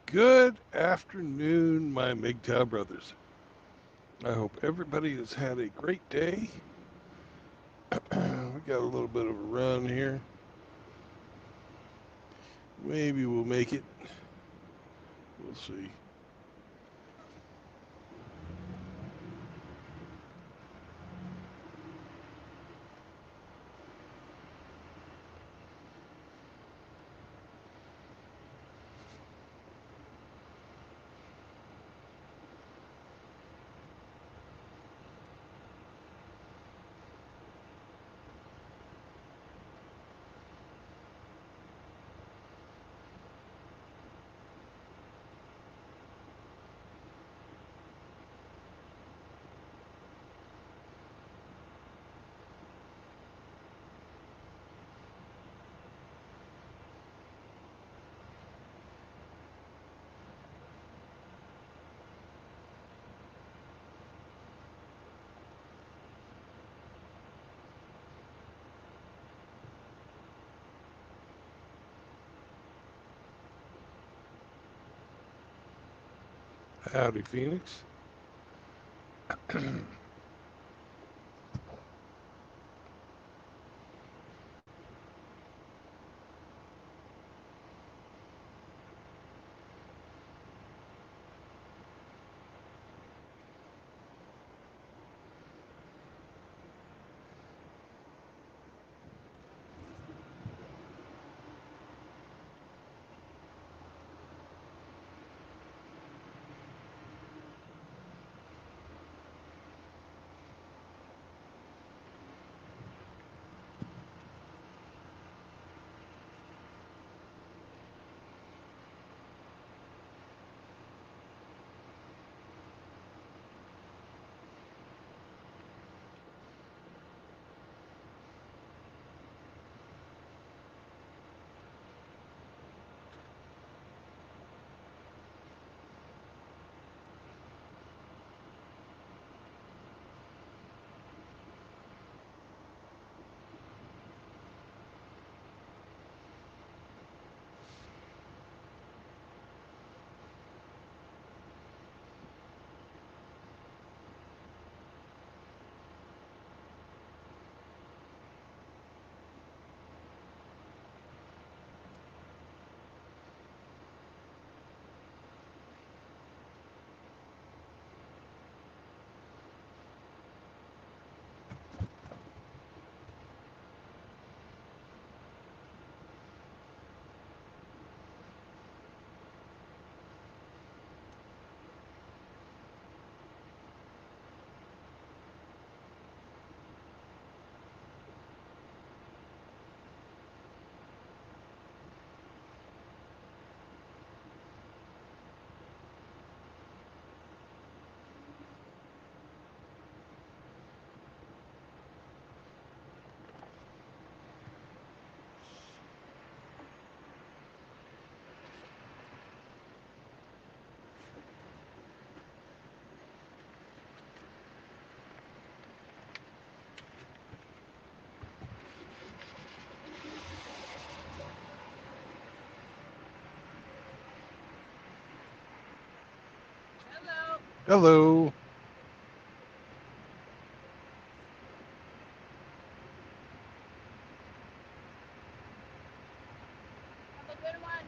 Good afternoon, my MGTOW brothers. I hope everybody has had a great day. We got a little bit of a run here. Maybe we'll make it. We'll see. Howdy, Phoenix. Hello. Hello. Have a good one.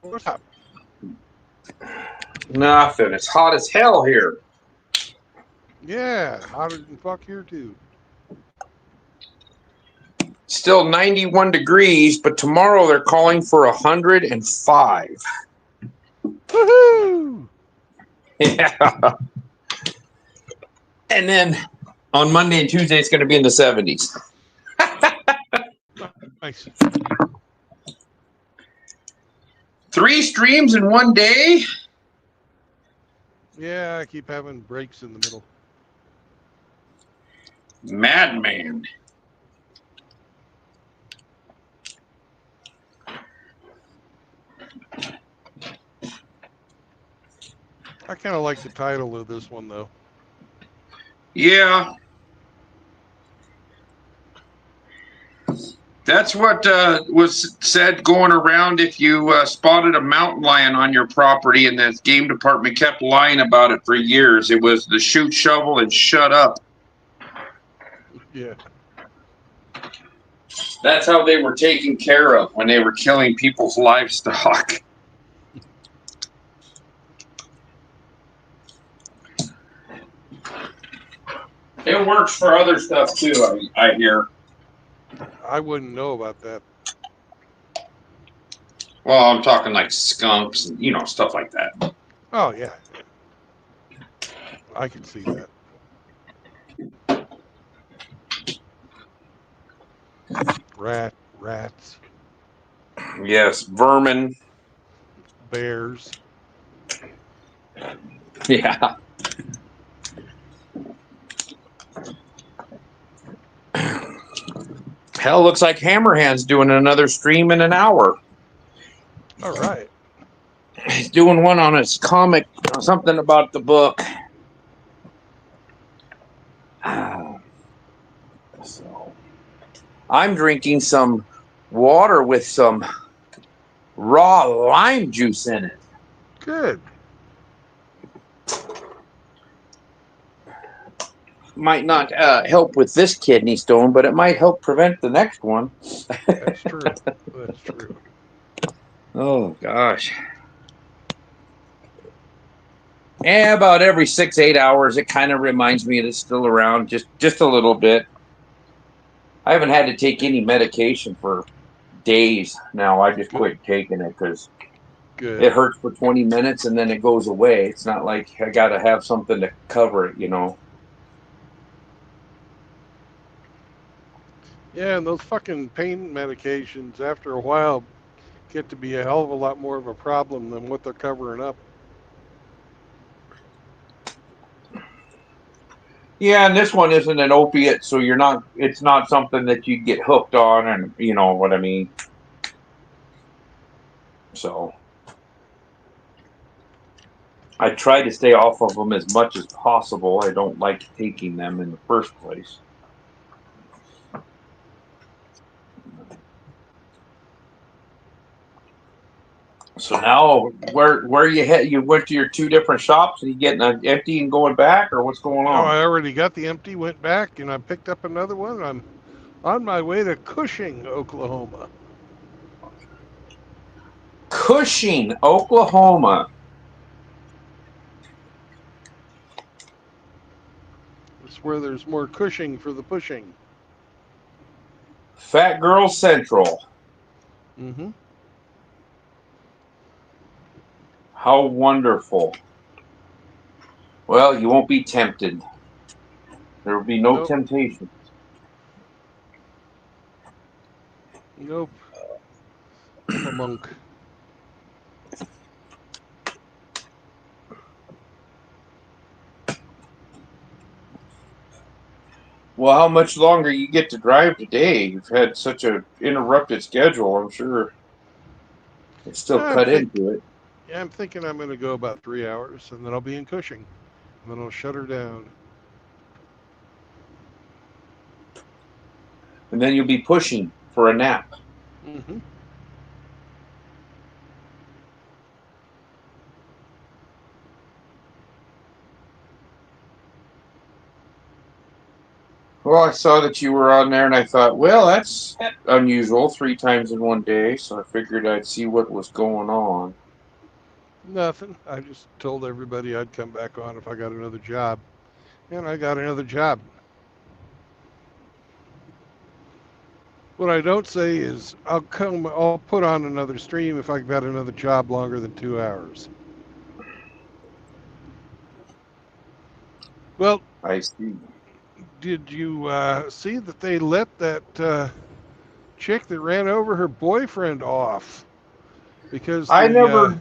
What's up? Nothing. It's hot as hell here. Yeah, hotter than fuck here too. Still 91 degrees, but tomorrow they're calling for 105. Woohoo! Yeah. And then on Monday and Tuesday, it's going to be in the 70s. Nice. 3 streams in one day? Yeah, I keep having breaks in the middle. Madman. I kind of like the title of this one though. Yeah. That's what was said going around if you spotted a mountain lion on your property, and the game department kept lying about it for years. It was the shoot, shovel, and shut up. Yeah. That's how they were taken care of when they were killing people's livestock. It works for other stuff too, I hear. I wouldn't know about that. Well, I'm talking like skunks and, stuff like that. Oh yeah. I can see that. Rats, Yes, vermin. bears. Yeah. Hell, looks like Hammerhand's doing another stream in an hour. All right. He's doing one on his comic, something about the book. So, I'm drinking some water with some raw lime juice in it. Good. Might not help with this kidney stone, but it might help prevent the next one. That's true. That's true. Oh gosh. And about every 6-8 hours, it kind of reminds me that it's still around, just a little bit. I haven't had to take any medication for days now. I just Good. quit taking it because Good. it hurts for 20 minutes and then it goes away. It's not like I got to have something to cover it, you know. Yeah, and those fucking pain medications, after a while, get to be a hell of a lot more of a problem than what they're covering up. Yeah, and this one isn't an opiate, so it's not something that you get hooked on, and you know what I mean. So I try to stay off of them as much as possible. I don't like taking them in the first place. So now, where you head? You went to your two different shops, and you getting an empty and going back, or what's going Oh, on? I already got the empty, went back, and I picked up another one. I'm on my way to Cushing, Oklahoma. Cushing, Oklahoma. It's where there's more Cushing for the pushing. Fat Girl Central. Mm-hmm. How wonderful. Well, you won't be tempted. There will be no Nope. temptation. Nope. I'm a monk. Well, how much longer you get to drive today? You've had such a interrupted schedule. I'm sure it's still I'm cut think. into it. Yeah, I'm thinking I'm going to go about 3 hours, and then I'll be in Cushing, and then I'll shut her down. And then you'll be pushing for a nap. Mm-hmm. Well, I saw that you were on there, and I thought, well, that's unusual, 3 times in one day. So I figured I'd see what was going on. Nothing. I just told everybody I'd come back on if I got another job, and I got another job. What I don't say is I'll put on another stream if I got another job longer than 2 hours. Well, I see. did you see that they let that chick that ran over her boyfriend off because I the never.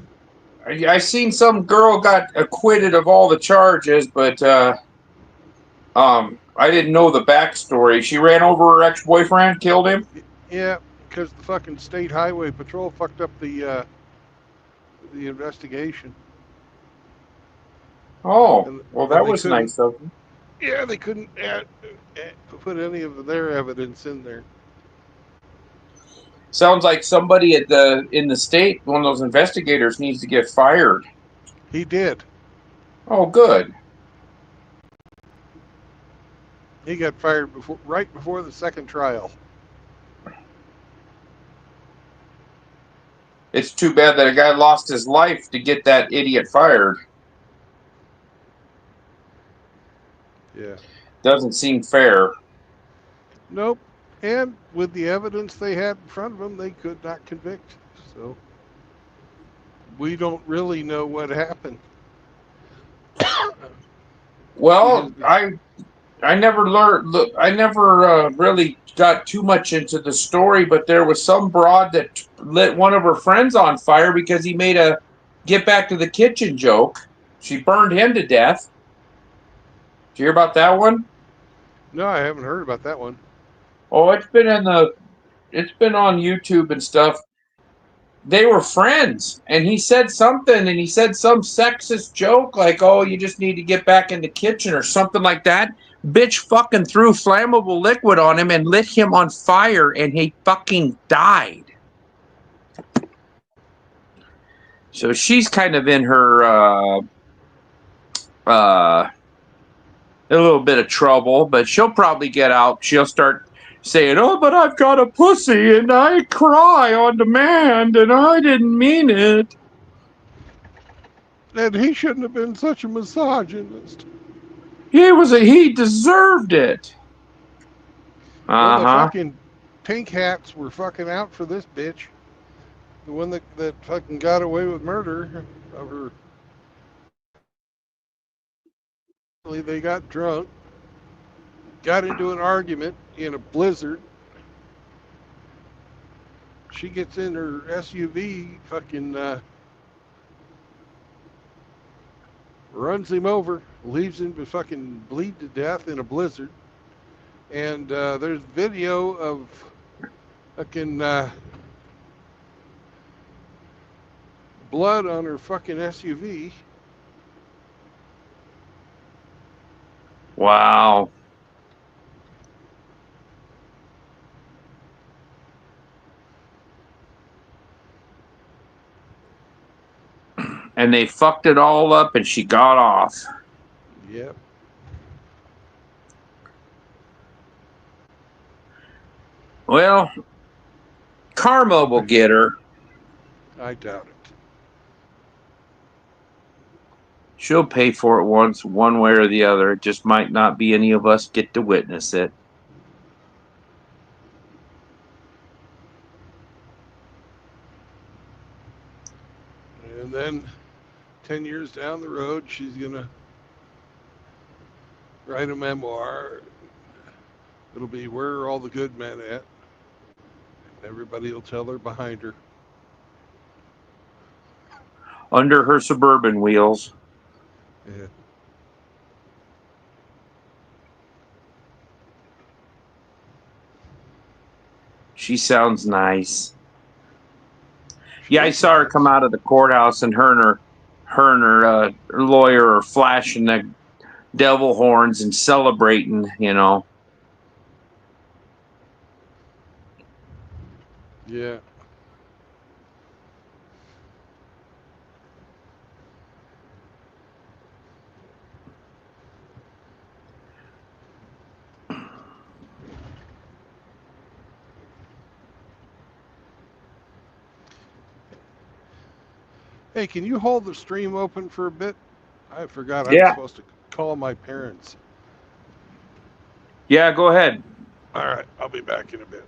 I seen some girl got acquitted of all the charges, but I didn't know the backstory. She ran over her ex-boyfriend, killed him. yeah, because the fucking state highway patrol fucked up the investigation, Oh, and well, and that they was couldn't. nice of them. Yeah, they couldn't put any of their evidence in there. Sounds like somebody at the in the state, one of those investigators, needs to get fired. He did. Oh, good. He got fired right before the second trial. It's too bad that a guy lost his life to get that idiot fired. Yeah. Doesn't seem fair. Nope. And with the evidence they had in front of them, they could not convict. So we don't really know what happened. Because Well, I never learned. Look, I never really got too much into the story, but there was some broad that lit one of her friends on fire because he made a "get back to the kitchen" joke. She burned him to death. Did you hear about that one? no, I haven't heard about that one. Oh, it's been on YouTube and stuff. They were friends, and he said something, and he said some sexist joke like, "Oh, you just need to get back in the kitchen" or something like that. Bitch fucking threw flammable liquid on him and lit him on fire, and he fucking died. So she's kind of in her uh a little bit of trouble, but she'll probably get out. She'll start saying, "Oh, but I've got a pussy and I cry on demand and I didn't mean it." And he shouldn't have been such a misogynist. He deserved it. Well, the Uh-huh. fucking pink hats were fucking out for this bitch. The one that fucking got away with murder of her. They got drunk, got into an argument in a blizzard. She gets in her SUV, fucking runs him over, leaves him to fucking bleed to death in a blizzard. And there's video of fucking blood on her fucking SUV. Wow. And they fucked it all up and she got off. Yep. Well, karma will get her. I doubt it. She'll pay for it once, one way or the other. It just might not be any of us get to witness it. And then 10 years down the road, she's going to write a memoir. It'll be Where Are All the Good Men At? Everybody will tell her behind her. Under her Suburban wheels. Yeah. She sounds nice. She Yeah, I looks saw her nice. come out of the courthouse, and her lawyer are flashing the devil horns and celebrating. Yeah. Hey, can you hold the stream open for a bit? I forgot I was Yeah, supposed to call my parents. yeah. Go ahead. All right, I'll be back in a bit.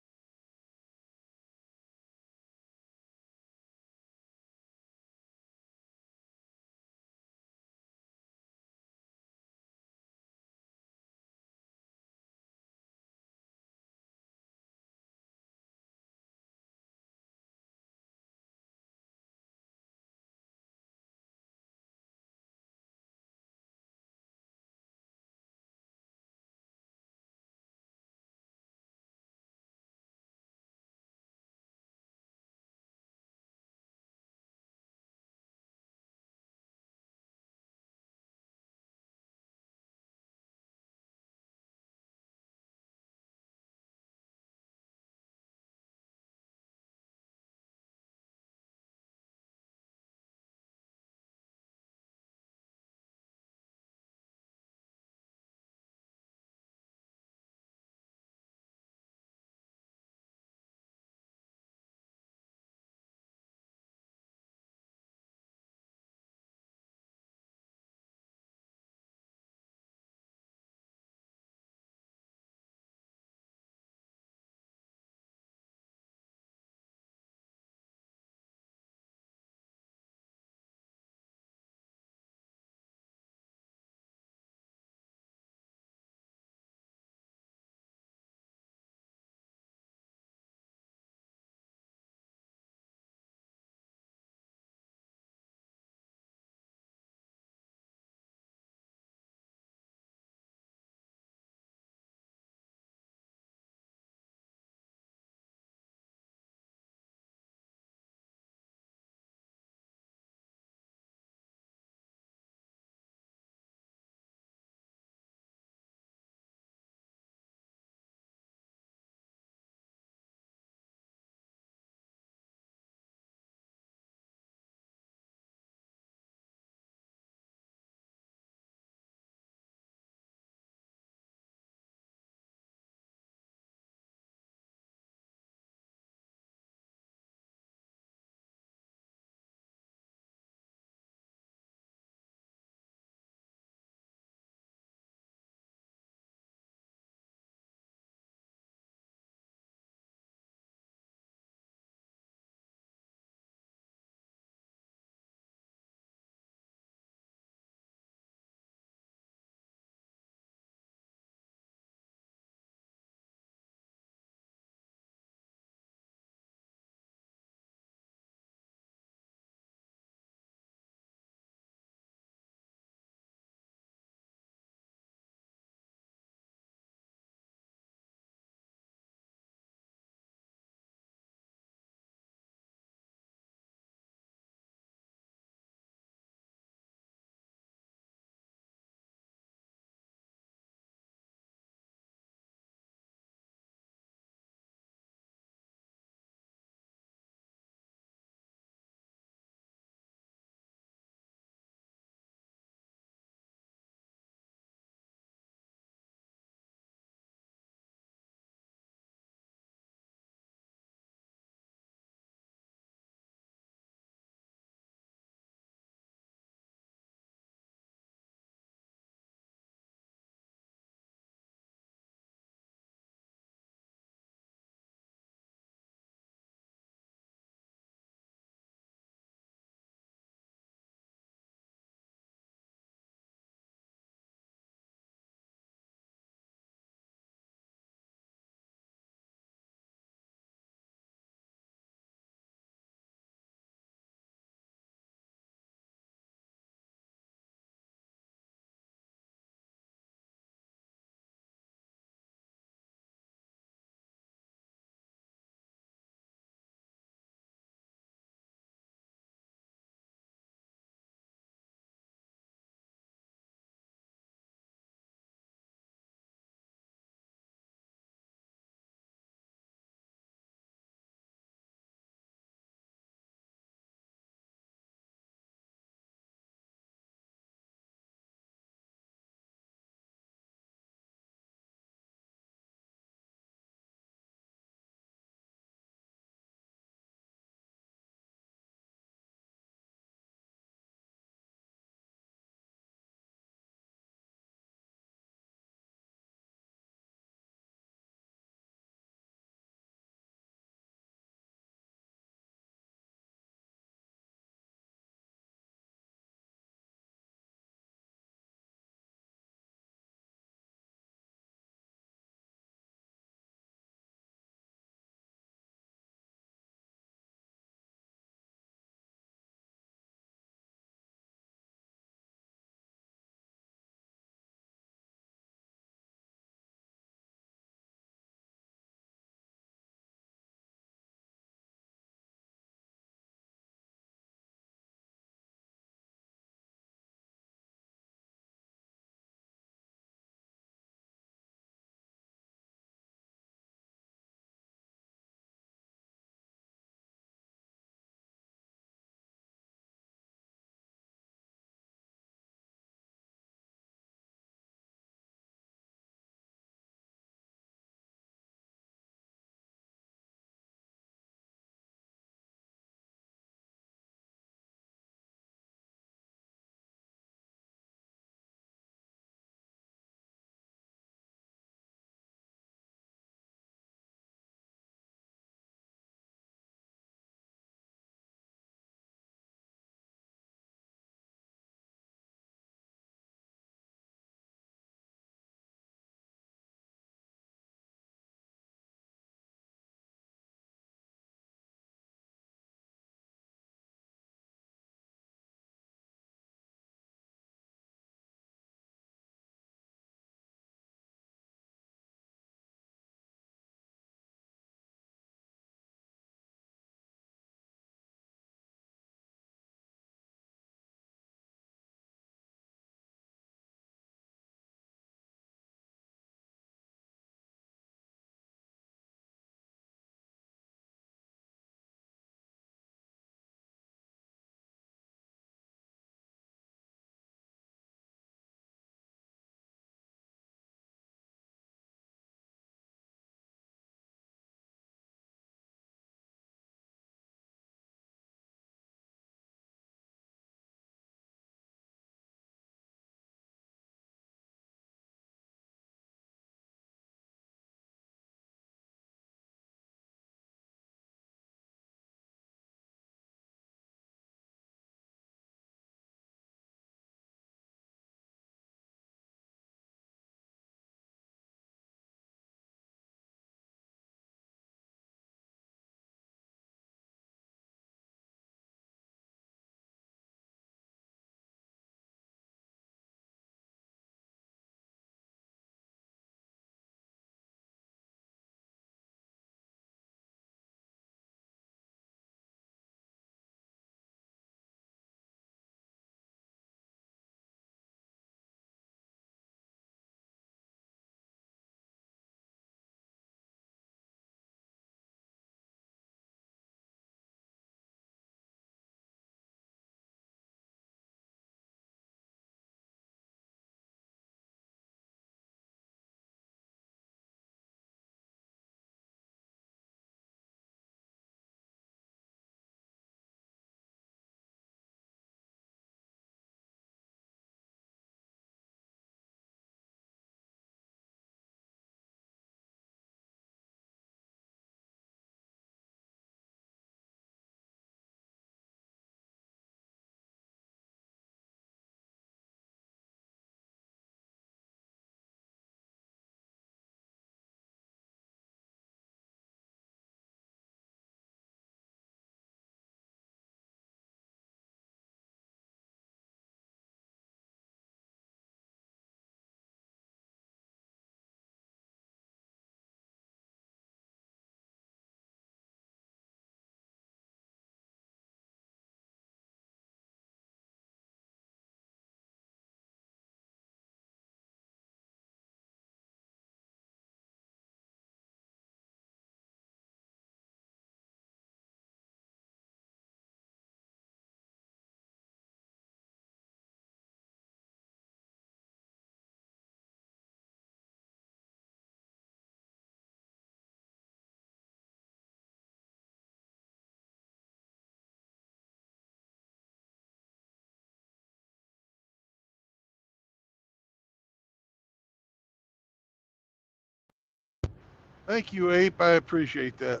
Thank you, Ape. I appreciate that.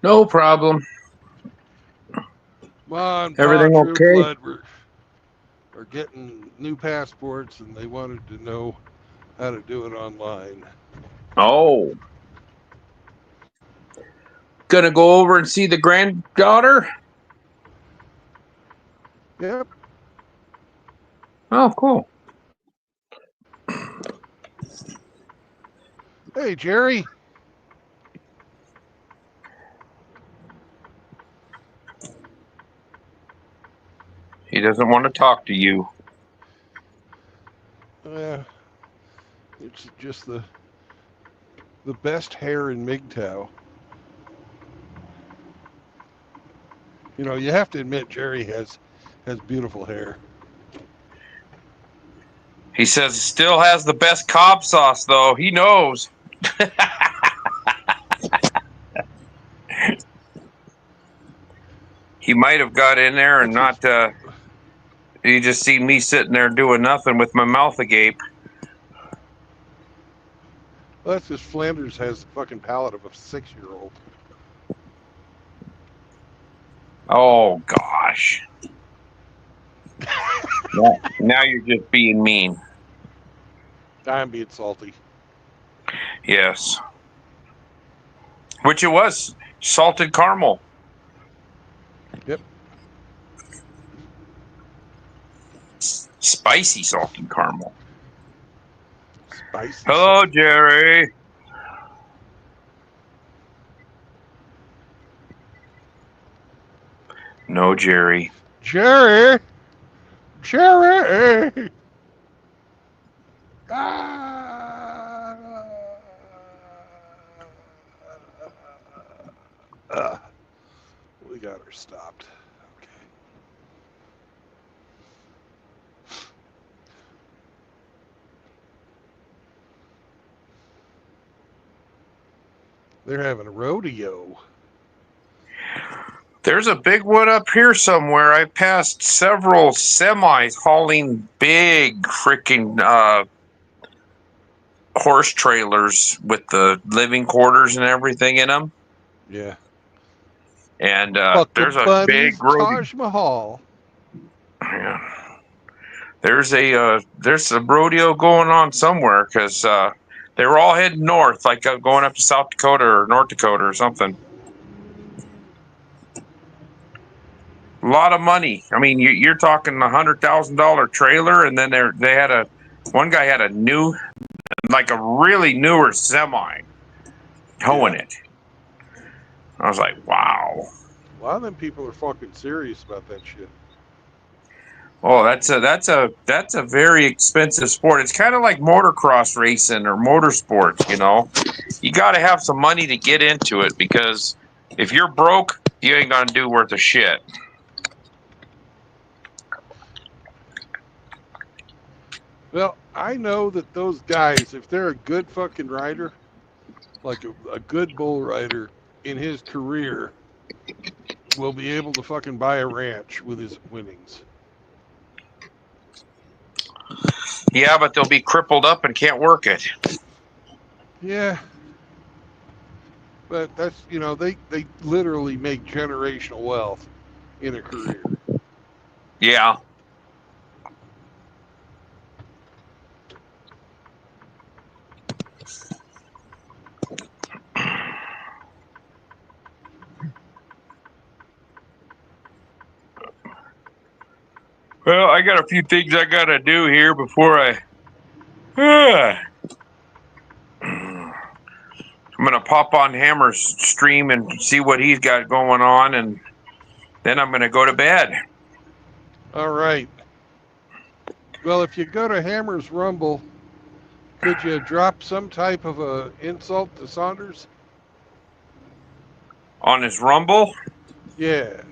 No problem. Ma and Pa Everything True okay? Blood are getting new passports, and they wanted to know how to do it online. Oh. Gonna go over and see the granddaughter? Yep. Oh, cool. Hey, Jerry. He doesn't want to talk to you. It's just the best hair in MGTOW. You know, you have to admit Jerry has beautiful hair. He says still has the best Cobb sauce, though. He knows. He might have got in there and That's not. You just see me sitting there doing nothing with my mouth agape. well, that's just Flanders has the fucking palate of a 6-year-old. Oh gosh. Now you're just being mean. I'm being salty. Yes. Which it was. Salted caramel. Yep. Spicy salted caramel. Spicy. Hello, salty. Jerry. No, Jerry. Jerry. Jerry. Ah. We got her stopped. Okay. They're having a rodeo. There's a big one up here somewhere. I passed several semis hauling big freaking horse trailers with the living quarters and everything in them. Yeah. And Buckle there's a big Bunny's rodeo. Taj Mahal. Yeah. There's a rodeo going on somewhere because they were all heading north, like going up to South Dakota or North Dakota or something. A lot of money. I mean, you're talking $100,000 trailer, and then one guy had a new, like a really newer semi towing Yeah. it. I was like, wow. A lot of them people are fucking serious about that shit. Oh, that's a very expensive sport. It's kind of like motocross racing or motorsports, you know. You got to have some money to get into it because if you're broke, you ain't gonna do worth a shit. Well, I know that those guys, if they're a good fucking rider, like a good bull rider in his career, will be able to fucking buy a ranch with his winnings. Yeah, but they'll be crippled up and can't work it. Yeah. But that's, you know, they literally make generational wealth in a career. Yeah. Well, I got a few things I gotta do here before I'm gonna pop on Hammer's stream and see what he's got going on, and then I'm gonna go to bed. All right. Well, if you go to Hammer's Rumble, could you drop some type of a insult to Saunders? On his Rumble? Yeah.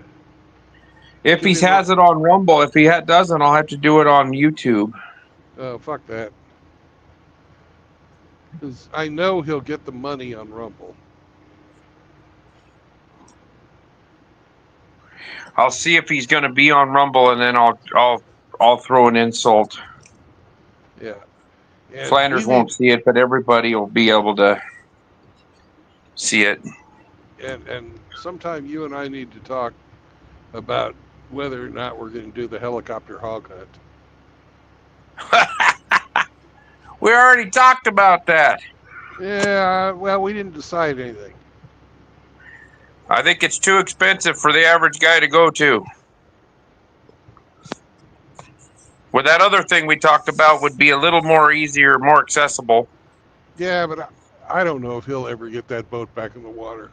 If Give he him has it on Rumble, if he doesn't, I'll have to do it on YouTube. Oh, fuck that. Because I know he'll get the money on Rumble. I'll see if he's going to be on Rumble, and then I'll throw an insult. Yeah. And Flanders won't see it, but everybody will be able to see it. And sometime you and I need to talk about whether or not we're going to do the helicopter hog hunt. We already talked about that. Yeah, well, we didn't decide anything. I think it's too expensive for the average guy to go to. With that other thing we talked about would be a little more easier, more accessible. Yeah, but I don't know if he'll ever get that boat back in the water.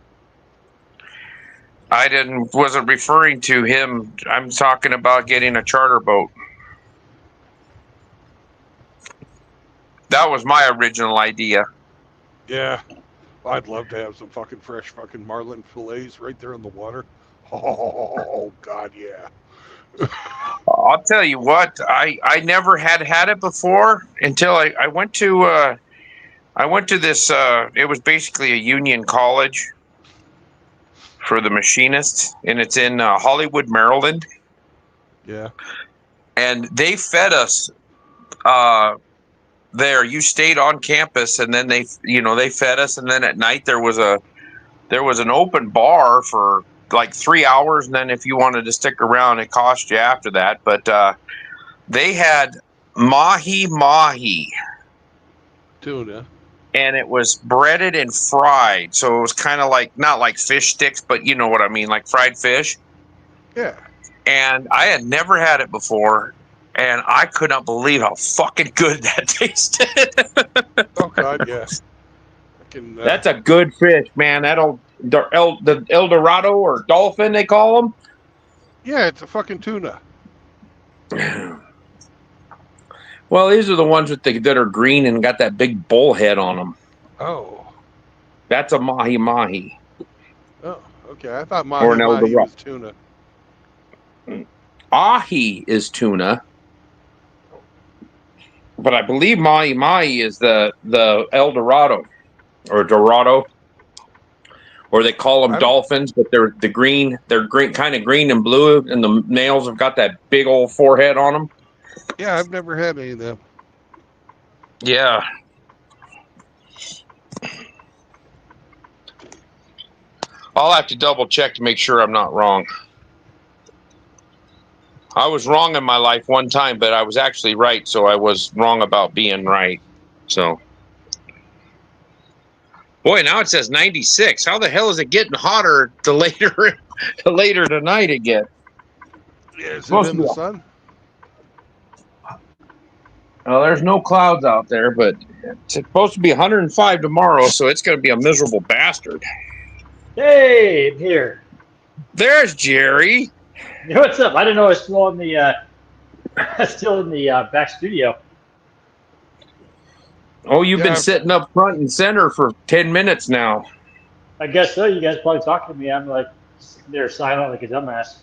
Wasn't referring to him. I'm talking about getting a charter boat. That was my original idea. Yeah, I'd love to have some fucking fresh fucking marlin fillets right there in the water. Oh, God, yeah. I'll tell you what, I never had it before until I went to this. It was basically a union college for the machinists, and it's in Hollywood, Maryland. Yeah. And they fed us there. You stayed on campus, and then they fed us, and then at night there was an open bar for like 3 hours, and then if you wanted to stick around, it cost you after that. But they had mahi Tuna. and it was breaded and fried, so it was kind of like, not like fish sticks, but you know what I mean, like fried fish. Yeah. And I had never had it before, and I could not believe how fucking good that tasted. Oh, God, yeah. That's a good fish, man. The El Dorado or dolphin, they call them. Yeah, it's a fucking tuna. Well, these are the ones that are green and got that big bull head on them. Oh. That's a mahi. Oh, okay. I thought Or an El mahi Dorado. was tuna. Ahi is tuna, but I believe mahi is the El Dorado or Dorado, or they call them dolphins, but they're green. They're green, kind of green and blue, and the males have got that big old forehead on them. Yeah, I've never had any of them. Yeah. I'll have to double check to make sure I'm not wrong. I was wrong in my life one time, but I was actually right, so I was wrong about being right. So, boy, now it says 96. How the hell is it getting hotter the later tonight again? Yeah, is it in the sun? Well, there's no clouds out there, but it's supposed to be 105 tomorrow, so it's going to be a miserable bastard. Hey, I'm here. There's Jerry. What's up? I didn't know I was still in the back studio. Oh, you've been sitting up front and center for 10 minutes now. I guess so. You guys probably talking to me. I'm like sitting there silent like a dumbass.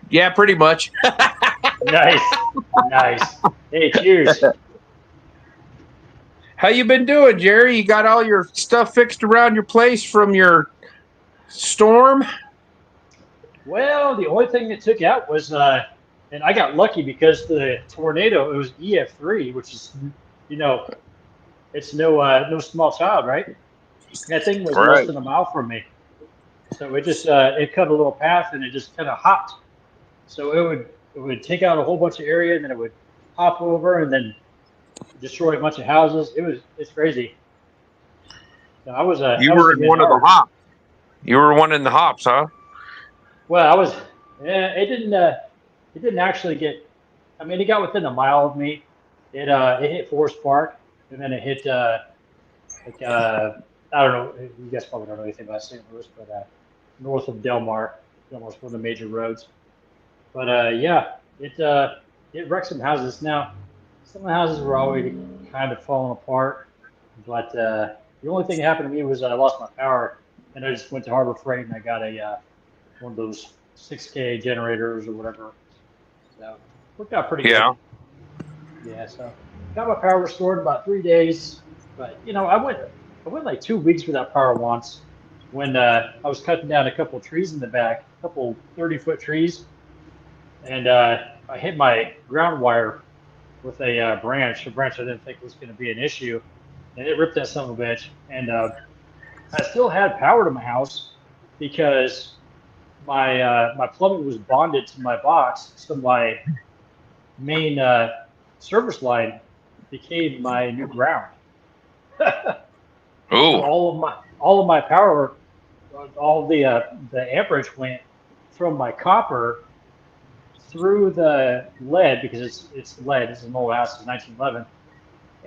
Yeah, pretty much. Nice. Hey, cheers. How you been doing, Jerry? You got all your stuff fixed around your place from your storm? Well, the only thing that took out was, and I got lucky because the tornado, it was EF3, which is, it's no small child, right? That thing was less than a mile from me. So it just, it cut a little path and it just kind of hopped. So it would take out a whole bunch of area and then it would hop over and then destroy a bunch of houses. It's crazy. So you were in one of the hops. You were one in the hops, huh? Well, it didn't actually get. I mean, it got within a mile of me. It hit Forest Park, and then it hit I don't know. You guys probably don't know anything about St. Louis, but north of Del Mar. Del Mar's one of the major roads. But yeah, it wrecked some houses. Now, some of the houses were already kind of falling apart, but the only thing that happened to me was I lost my power, and I just went to Harbor Freight and I got a one of those 6K generators or whatever. So worked out pretty good. Yeah, so got my power restored in about 3 days. But I went like 2 weeks without power once when I was cutting down a couple of trees in the back, a couple 30-foot trees, and I hit my ground wire with a branch, a branch I didn't think was going to be an issue, and it ripped that son of a bitch. And I still had power to my house because my plumbing was bonded to my box, so my main service line became my new ground. So Oh, all of my power, all the amperage went from my copper through the lead because it's lead. It's an old house, it's 1911,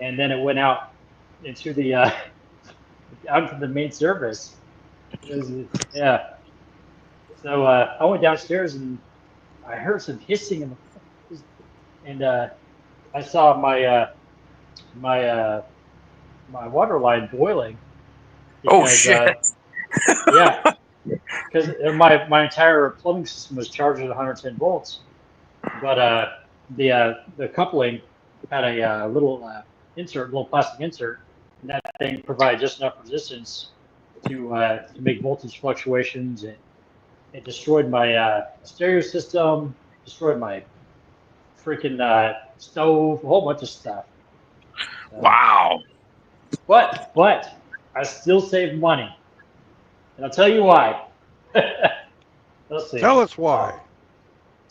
and then it went out into the out to the main service. It was, yeah. So I went downstairs and I heard some hissing in the and I saw my my water line boiling oh because shit. yeah, because my entire plumbing system was charged at 110 volts, but the coupling had a little insert, little plastic insert, and that thing provided just enough resistance to make voltage fluctuations. It destroyed my stereo system, destroyed my freaking stove, a whole bunch of stuff. So, Wow. but I still saved money, and I'll tell you why. Let's see. Tell us why.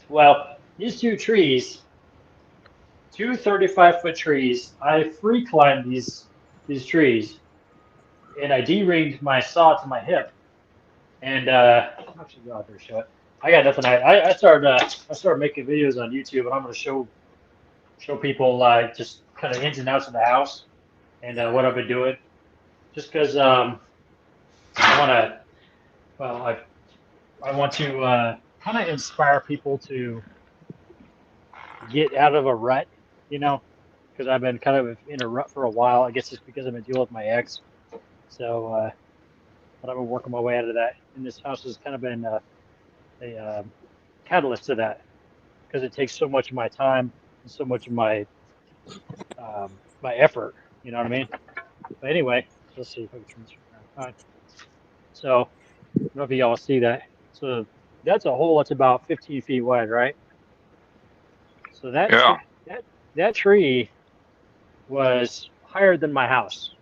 Well, these two trees, two 35-foot trees, I free climbed these trees, and I D-ringed my saw to my hip, and I'll actually go out there and show it. I got nothing. I started making videos on YouTube, and I'm going to show people just kind of ins and outs of the house and what I've been doing. Just because I want to, well, I want to kind of inspire people to get out of a rut, you know, because I've been kind of in a rut for a while. I guess it's because I've been dealing with my ex. So, but I've been working my way out of that. And this house has kind of been a catalyst to that because it takes so much of my time and so much of my effort. You know what I mean? But anyway, let's see if I can turn this around. All right. So, I don't know if y'all see that. So that's a hole that's about 15 feet wide, right? So Yeah. that tree was higher than my house.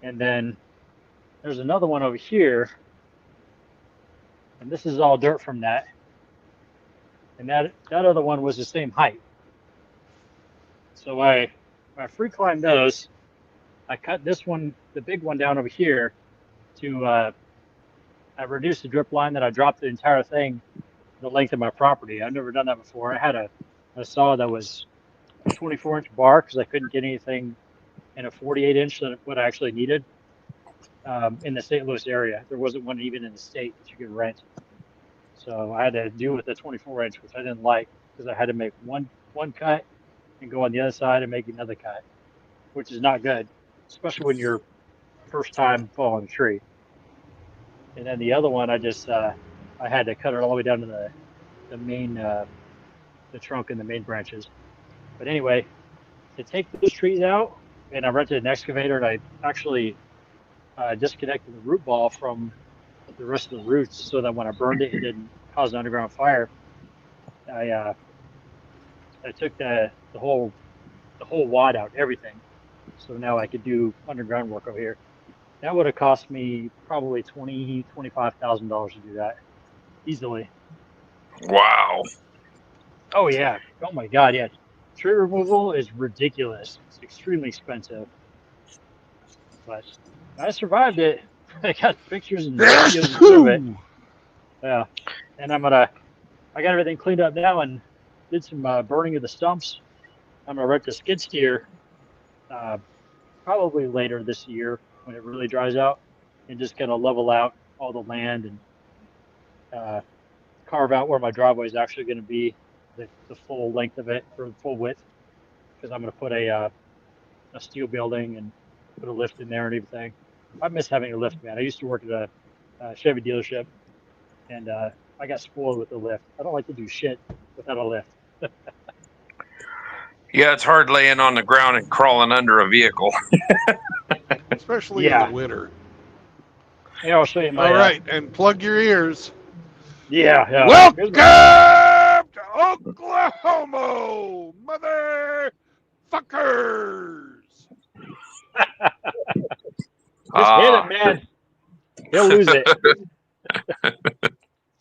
And then there's another one over here, and this is all dirt from that. And that other one was the same height. So I free climbed those. I cut this one, the big one, down over here to I reduced the drip line. That I dropped the entire thing the length of my property. I've never done that before. I had a saw that was a 24-inch bar because I couldn't get anything in a 48-inch than what I actually needed in the St. Louis area. There wasn't one even in the state that you could rent. So I had to do with the 24-inch, which I didn't like because I had to make one cut and go on the other side and make another cut, which is not good, especially when you're first time falling a tree. And then the other one, I had to cut it all the way down to the main the trunk and the main branches. But anyway, to take those trees out, and I rented an excavator, and I actually disconnected the root ball from the rest of the roots so that when I burned it, it didn't cause an underground fire. I I took the whole wad out, everything. So now I could do underground work over here. That would have cost me probably $25,000 to do that easily. Wow. Oh yeah. Oh my God. Yeah. Tree removal is ridiculous. It's extremely expensive, but I survived it. I got pictures and videos to prove it. Yeah. And I got everything cleaned up now and did some burning of the stumps. I'm gonna rent a skid steer uh, probably later this year when it really dries out, and just kind of level out all the land and uh, carve out where my driveway is actually going to be, the full length of it or the full width, because I'm going to put a steel building and put a lift in there and everything. I miss having a lift, man. I used to work at a Chevy dealership, and I got spoiled with the lift. I don't like to do shit without a lift. Yeah, it's hard laying on the ground and crawling under a vehicle. Especially in the Yeah. winter. Yeah, I'll show you my. All right, and plug your ears. Yeah. Here's Welcome my. to Oklahoma, mother motherfuckers. Just hit it, man. He'll lose it.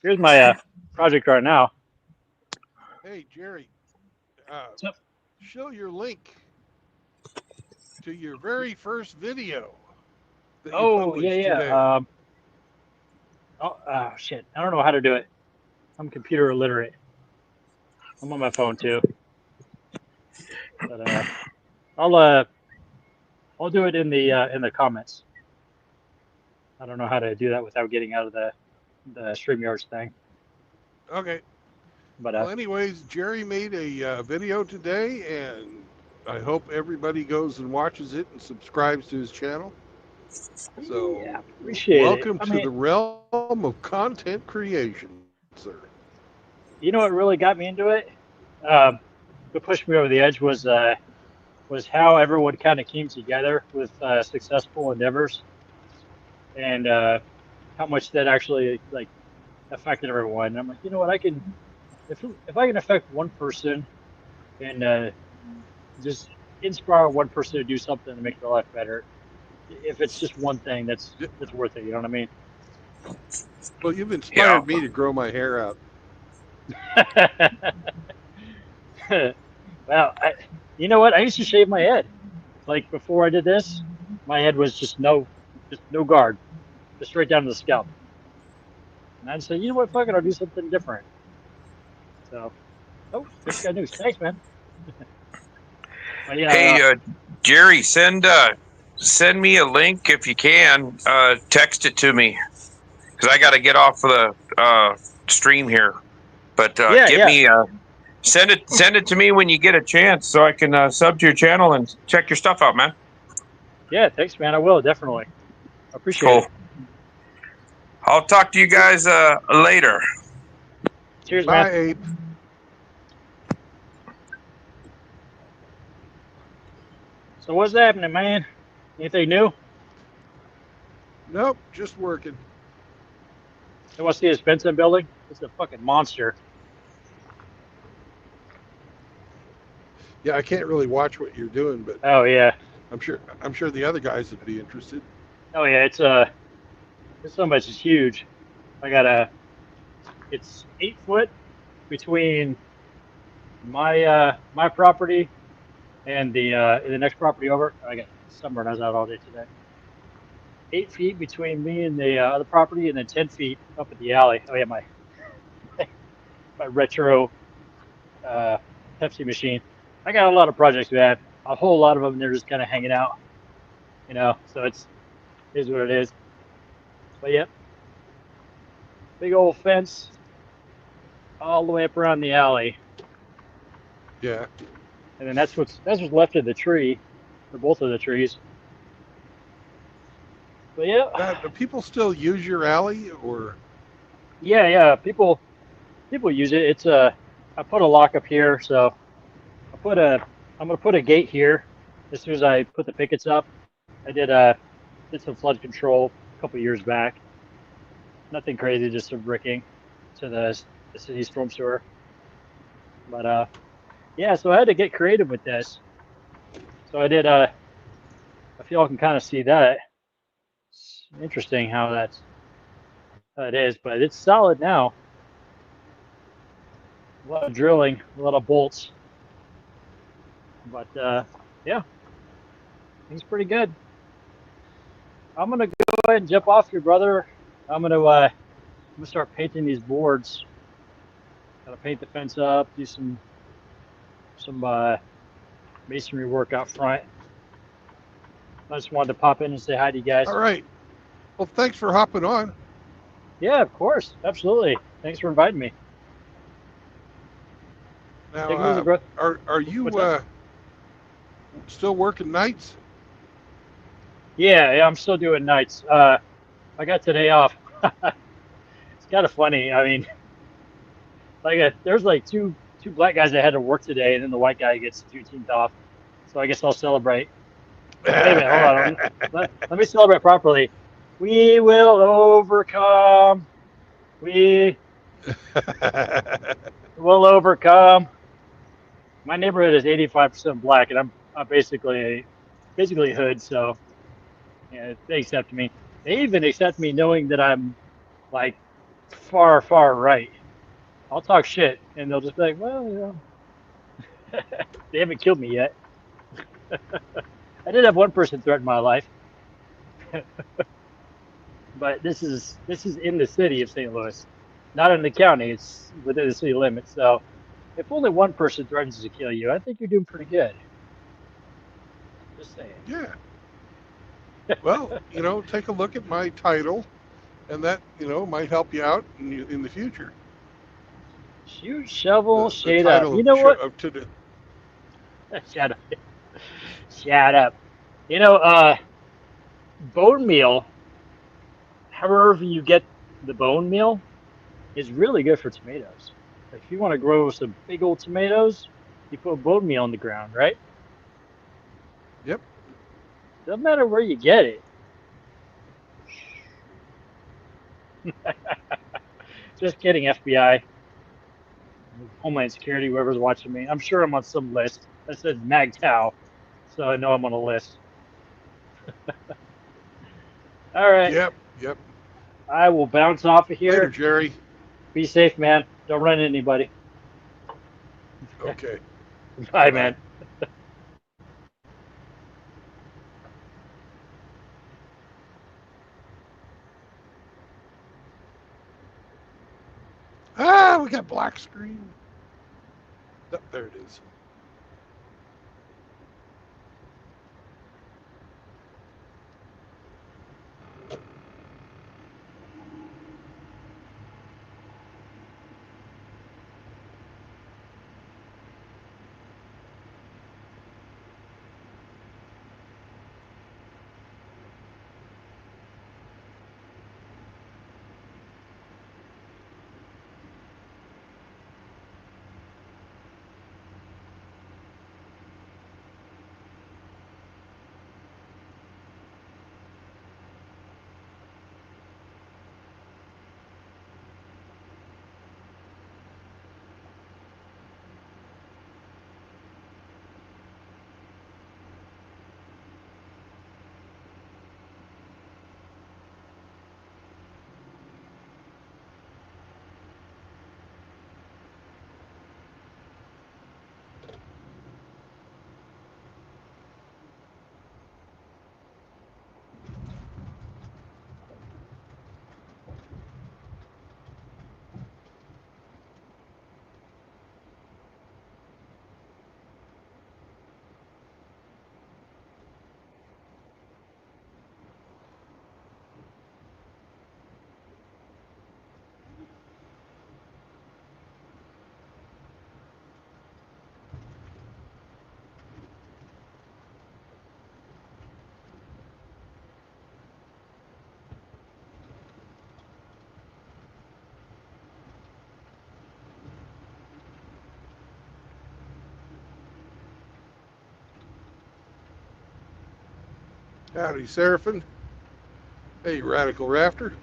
Here's my project right now. Hey, Jerry, What's up? show your link to your very first video that you Oh, yeah, published yeah. today. Oh, shit. I don't know how to do it. I'm computer illiterate. I'm on my phone too. But I'll do it in the comments. I don't know how to do that without getting out of the StreamYards thing. Okay. But Well, anyways, Jerry made a video today, and I hope everybody goes and watches it and subscribes to his channel. So, yeah, appreciate it. welcome I to mean, the realm of content creation, sir. you know what really got me into it? What pushed me over the edge was how everyone kind of came together with successful endeavors, and how much that actually like affected everyone. And I'm like, you know what? I can if I can affect one person and just inspire one person to do something to make their life better. If it's just one thing, that's worth it. You know what I mean? Well, you've Yeah. inspired me to grow my hair out. Well, you know what? I used to shave my head. Like before I did this, my head was just no guard, just straight down to the scalp. And I'd say, you know what? Fuck it, I'll do something different. So, oh, just got news. Thanks, man. But yeah, Hey, Jerry, send me a link if you can. Text it to me because I got to get off of the stream here. But yeah. send it to me when you get a chance so I can sub to your channel and check your stuff out, man. Yeah, thanks, man. I will definitely. I appreciate Cool. it. I'll talk to you guys later. Cheers, Bye, man. Ape. So what's happening, man? Anything new? Nope, just working. You want to see his fencing building? It's a fucking monster. Yeah, I can't really watch what you're doing, but Oh yeah. I'm sure the other guys would be interested. Oh yeah. It's so much. It's huge. I got It's 8 foot between my property and the next property over. I got sunburned. I was out all day today. 8 feet between me and the other property, and then 10 feet up at the alley. Oh yeah, my retro Pepsi machine. I got a lot of projects, man. A whole lot of them. They're just kind of hanging out, you know. So it is what it is. But yep, big old fence all the way up around the alley, Yeah. and then that's what's left of the tree, for both of the trees. But yeah, Do people still use your alley, or? yeah. People use it. It's I put a lock up here, so I'm gonna put a gate here as soon as I put the pickets up. I did some flood control a couple years back. Nothing crazy, just some bricking to the city storm sewer. But yeah, so I had to get creative with this. So I did if y'all can kind of see that. It's interesting how that is, but it's solid now. A lot of drilling, a lot of bolts. But yeah, things pretty good. I'm gonna go ahead and jump off here, brother. I'm gonna start painting these boards. Gotta paint the fence up, do some masonry work out front. I just wanted to pop in and say hi to you guys. All right. Well, thanks for hopping on. Yeah, of course, absolutely. Thanks for inviting me. Now, Take it easy, bro. are you What's up? still working nights? Yeah, I'm still doing nights. I got today off. It's kind of funny. I mean, there's like two black guys that had to work today, and then the white guy gets 2 teeth off. So I guess I'll celebrate. Wait a minute, hold on. Let me celebrate properly. We will overcome. We will overcome. My neighborhood is 85% black, and I'm basically hood, so yeah, they accept me. They even accept me knowing that I'm like far, far right. I'll talk shit, and they'll just be like, "Well, they haven't killed me yet." I did have one person threaten my life, but this is in the city of St. Louis, not in the county. It's within the city limits. So if only one person threatens to kill you, I think you're doing pretty good. Just saying. Yeah. Well, take a look at my title, and that might help you out in the future. Shoot, shovel, The shade up. title You of the know show what? of today. Shut up. Shut up. You know, bone meal, however you get the bone meal, is really good for tomatoes. Like if you want to grow some big old tomatoes, you put bone meal in the ground, right? Yep. Doesn't matter where you get it. Just kidding, FBI, Homeland Security, whoever's watching me. I'm sure I'm on some list that says MagTow, so I know I'm on a list. All right, Yep. Yep. I will bounce off of Later, here. Jerry. Be safe, man. Don't run into anybody. Okay. Bye, Bye. man. Ah, we got black screen. Oh, there it is. Howdy, Seraphin. Hey, Radical Rafter.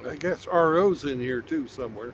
I guess RO's in here too somewhere.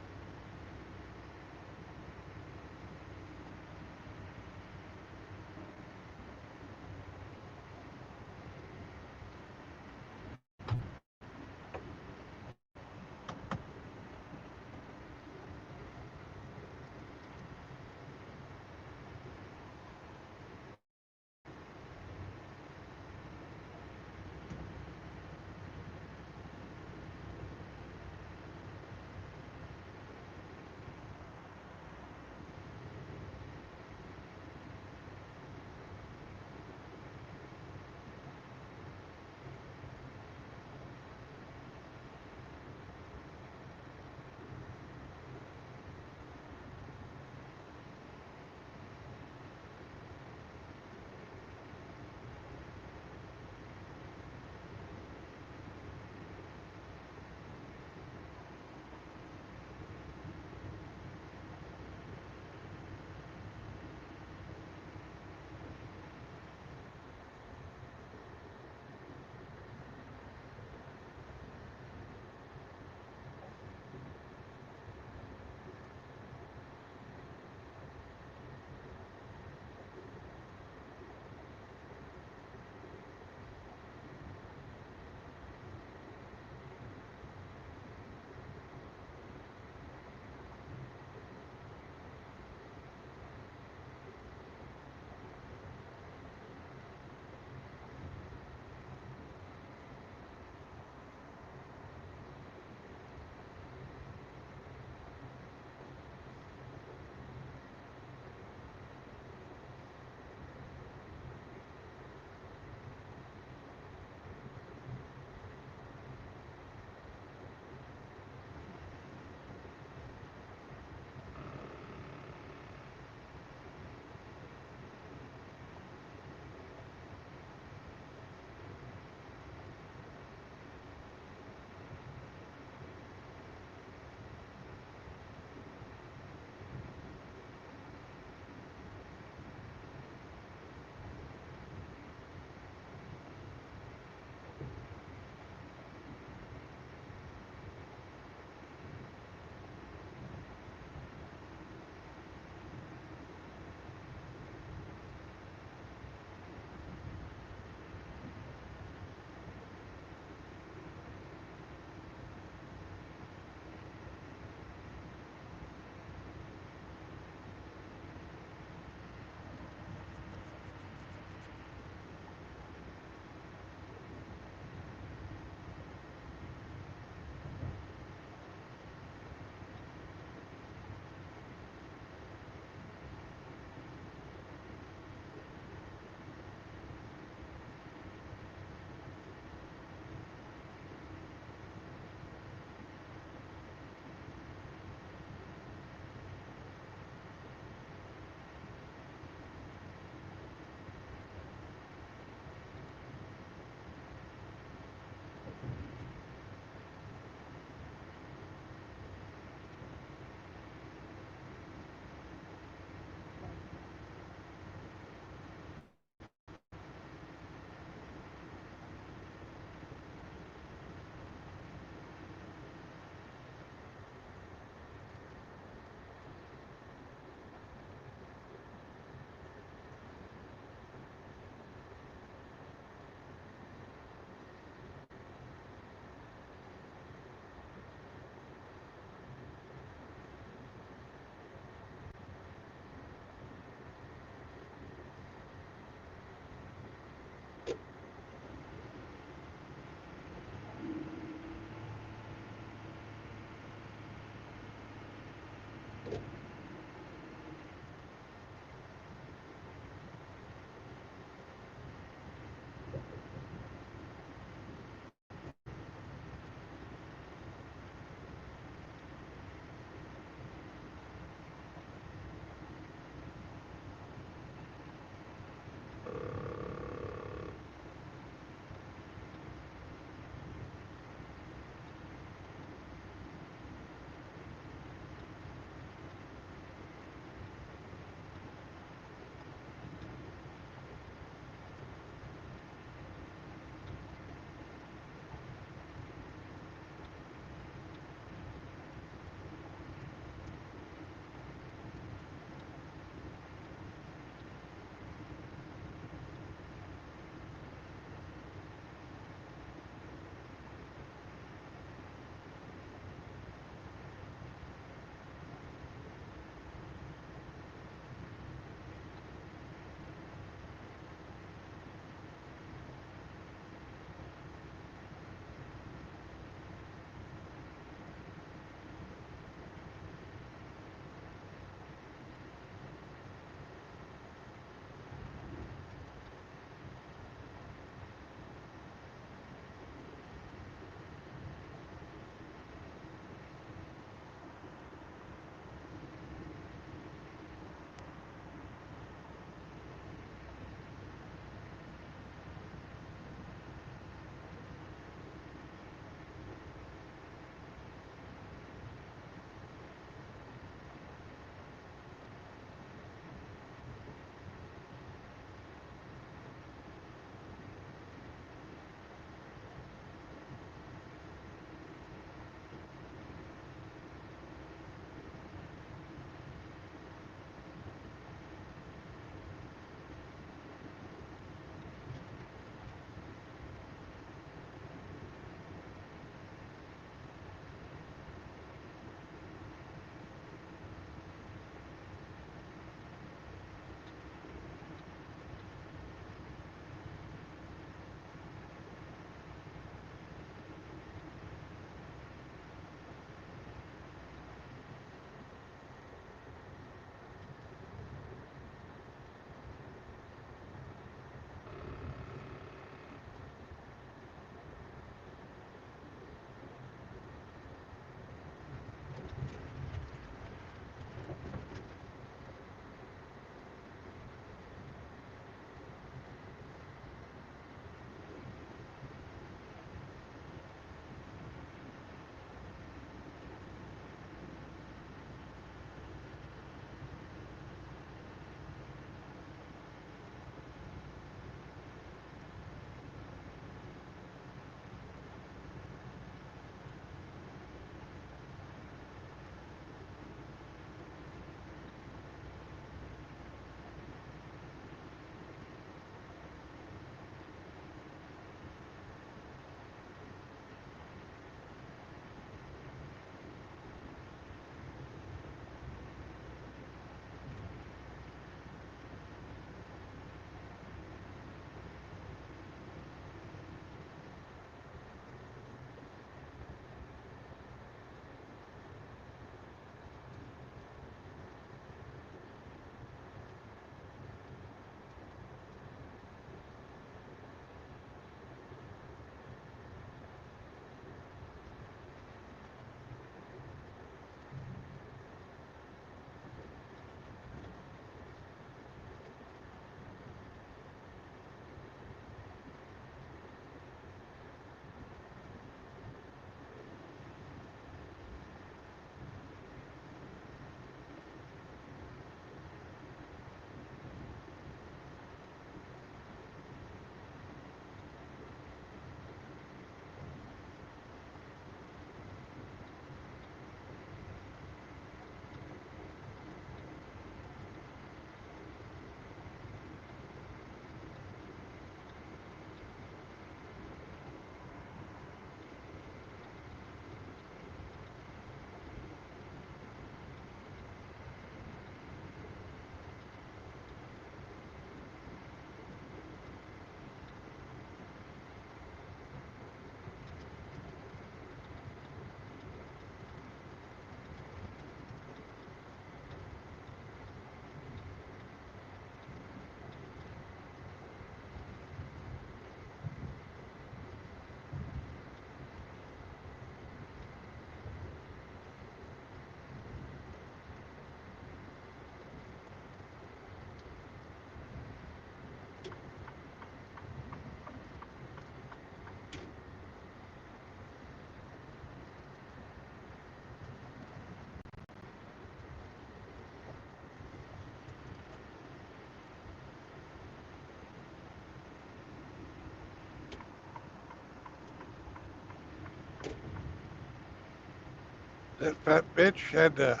That fat bitch had to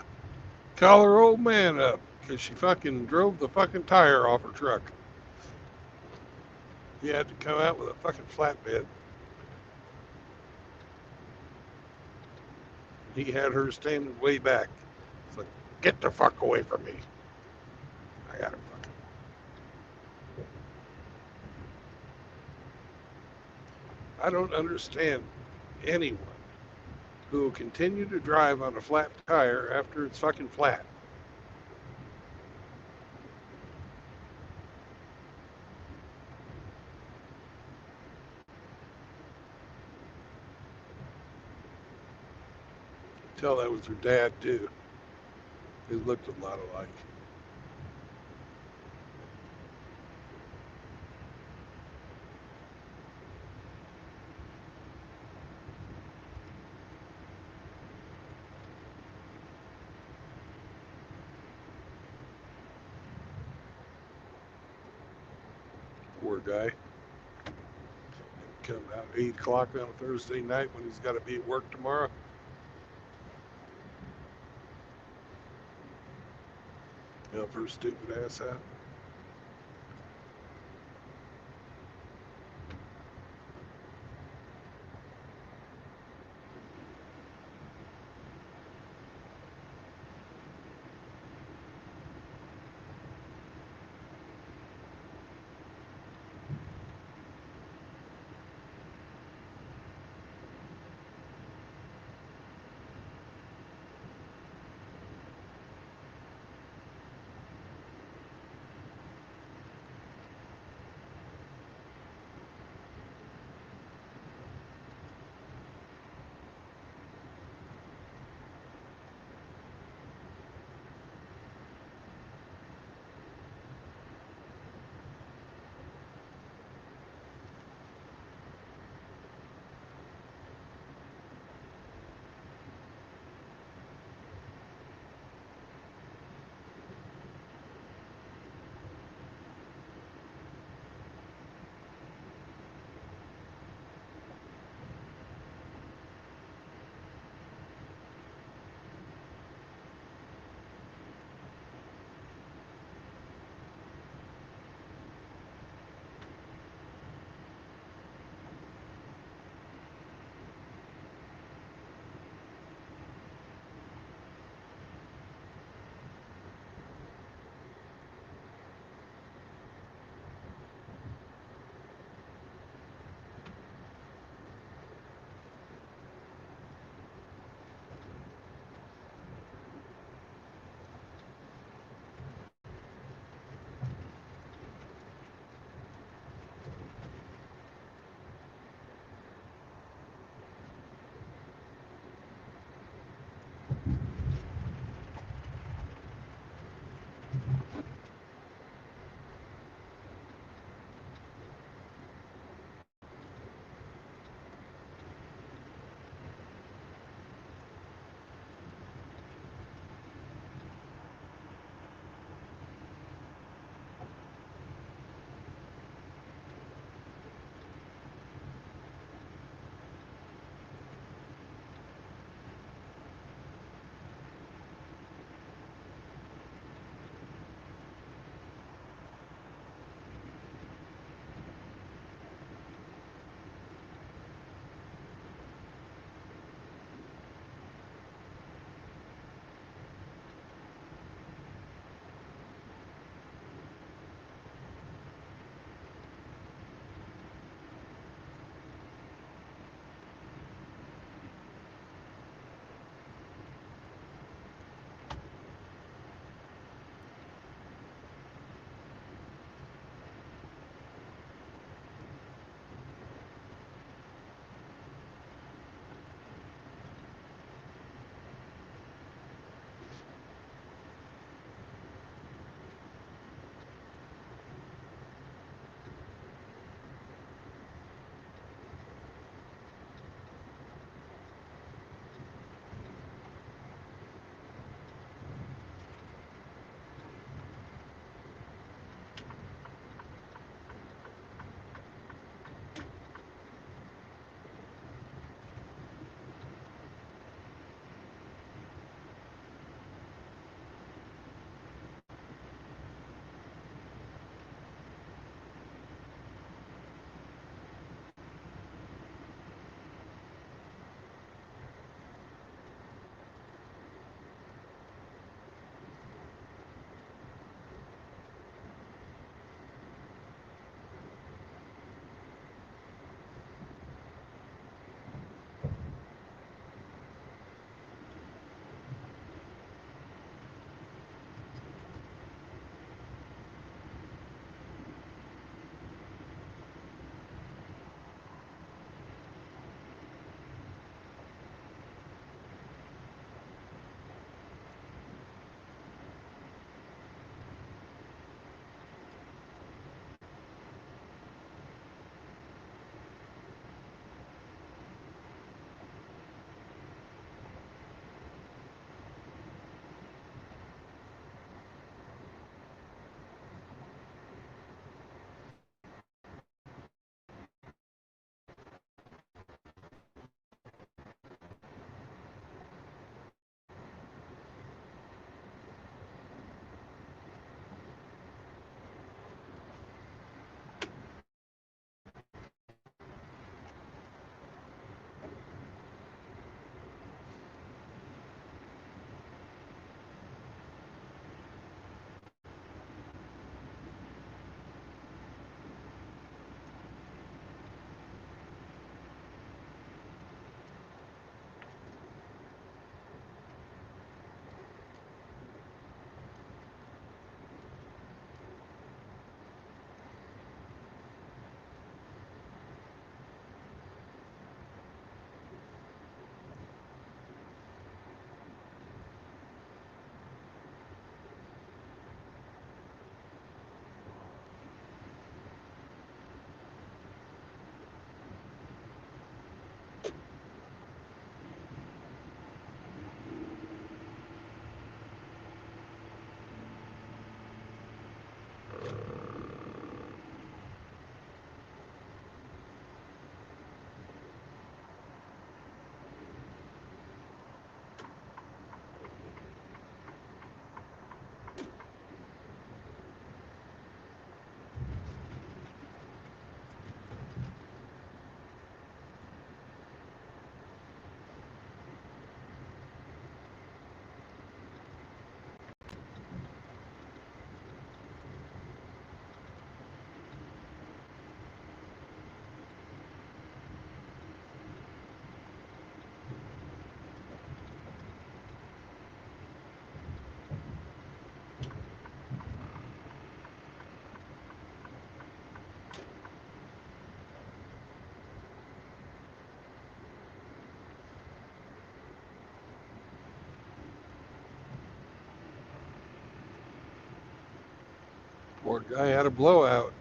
call her old man up because she fucking drove the fucking tire off her truck. He had to come out with a fucking flatbed. He had her standing way back. It's like, get the fuck away from me. I got to fucking. I don't understand anyone who will continue to drive on a flat tire after it's fucking flat. Tell that was her dad too. They looked a lot alike. Poor guy. Come out 8 o'clock on a Thursday night when he's got to be at work tomorrow. Help her stupid ass out. Poor guy had a blowout.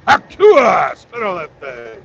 Akua! Spit on that thing.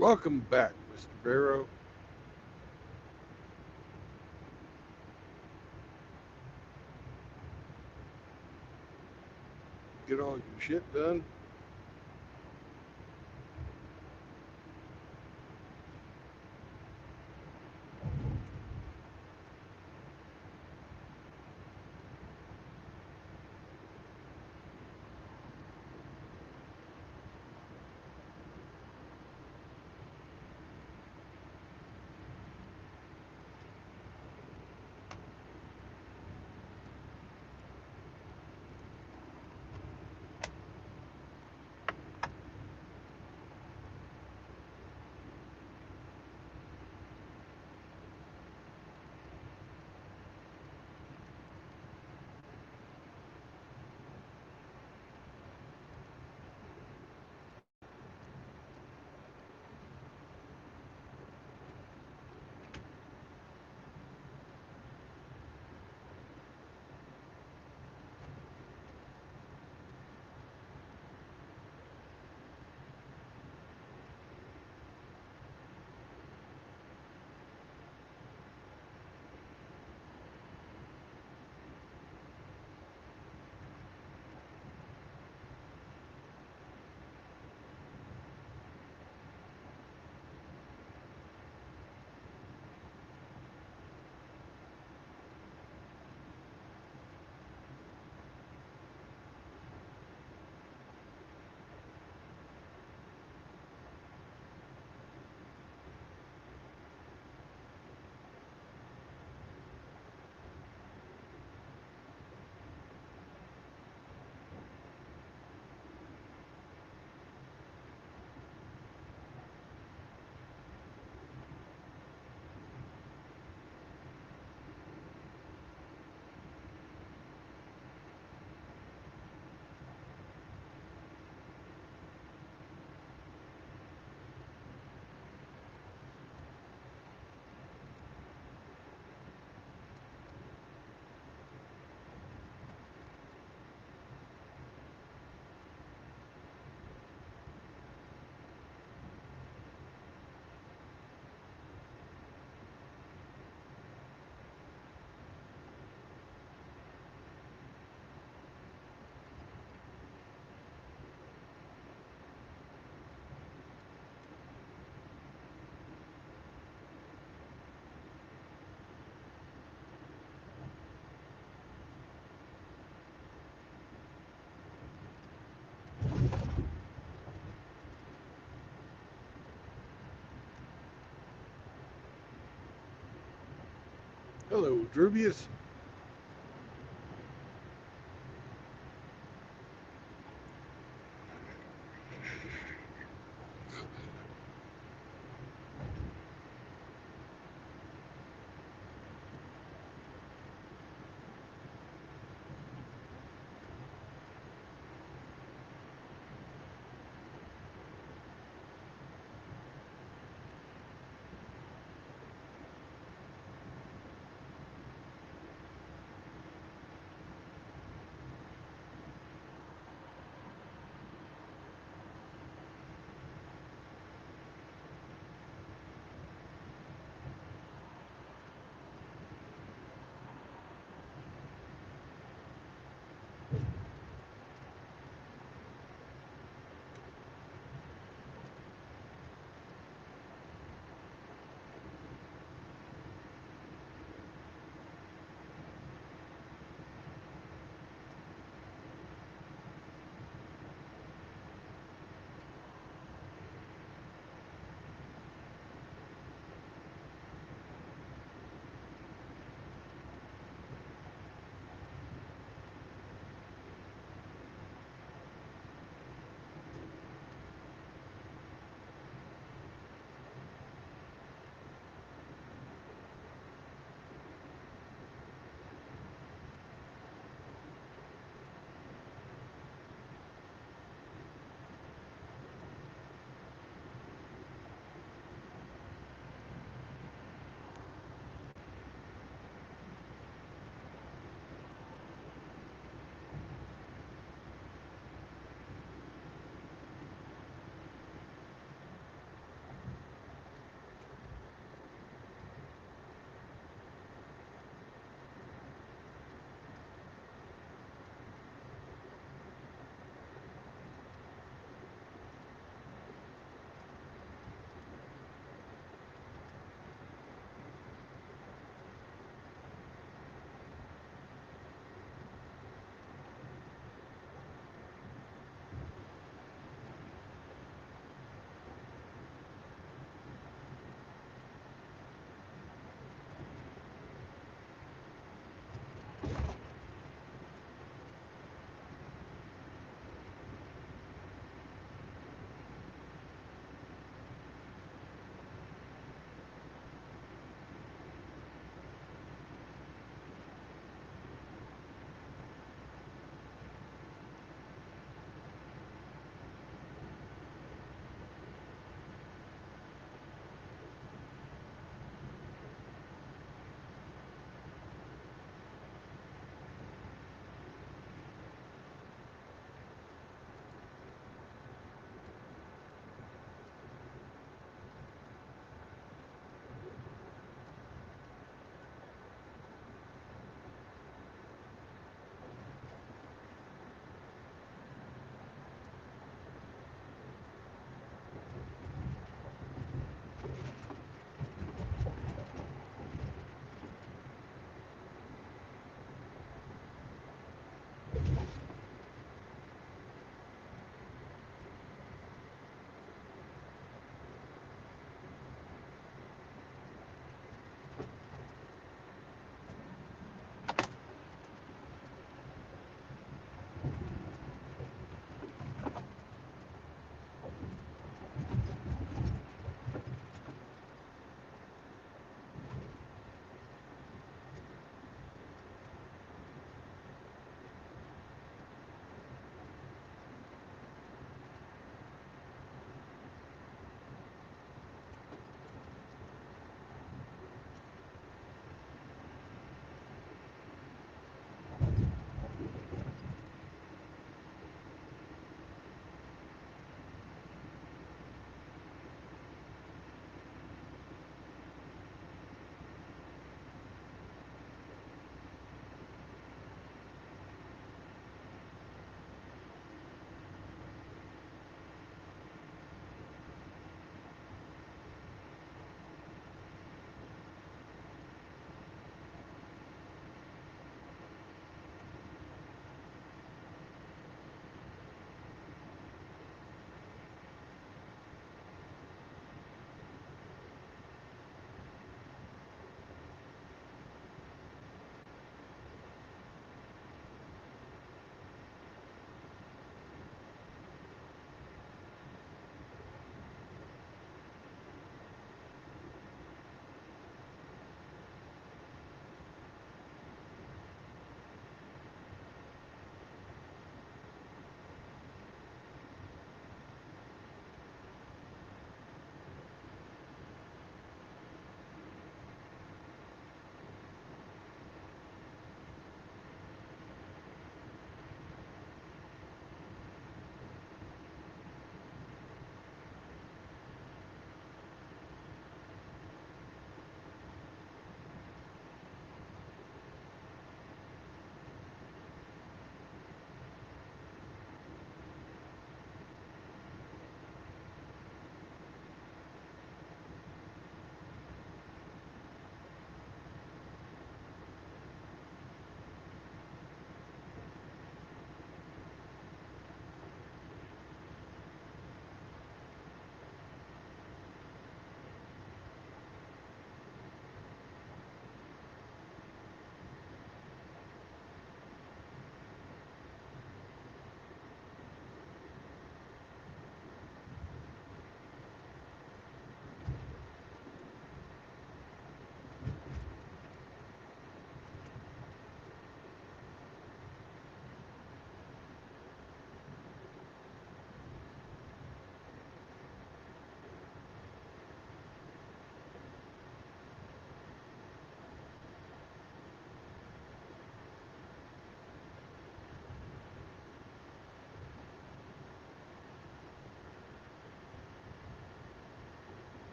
Welcome back, Mr. Barrow. Get all your shit done. Hello, Drubius.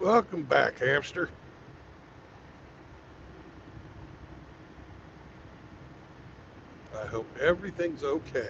Welcome back, hamster. I hope everything's okay.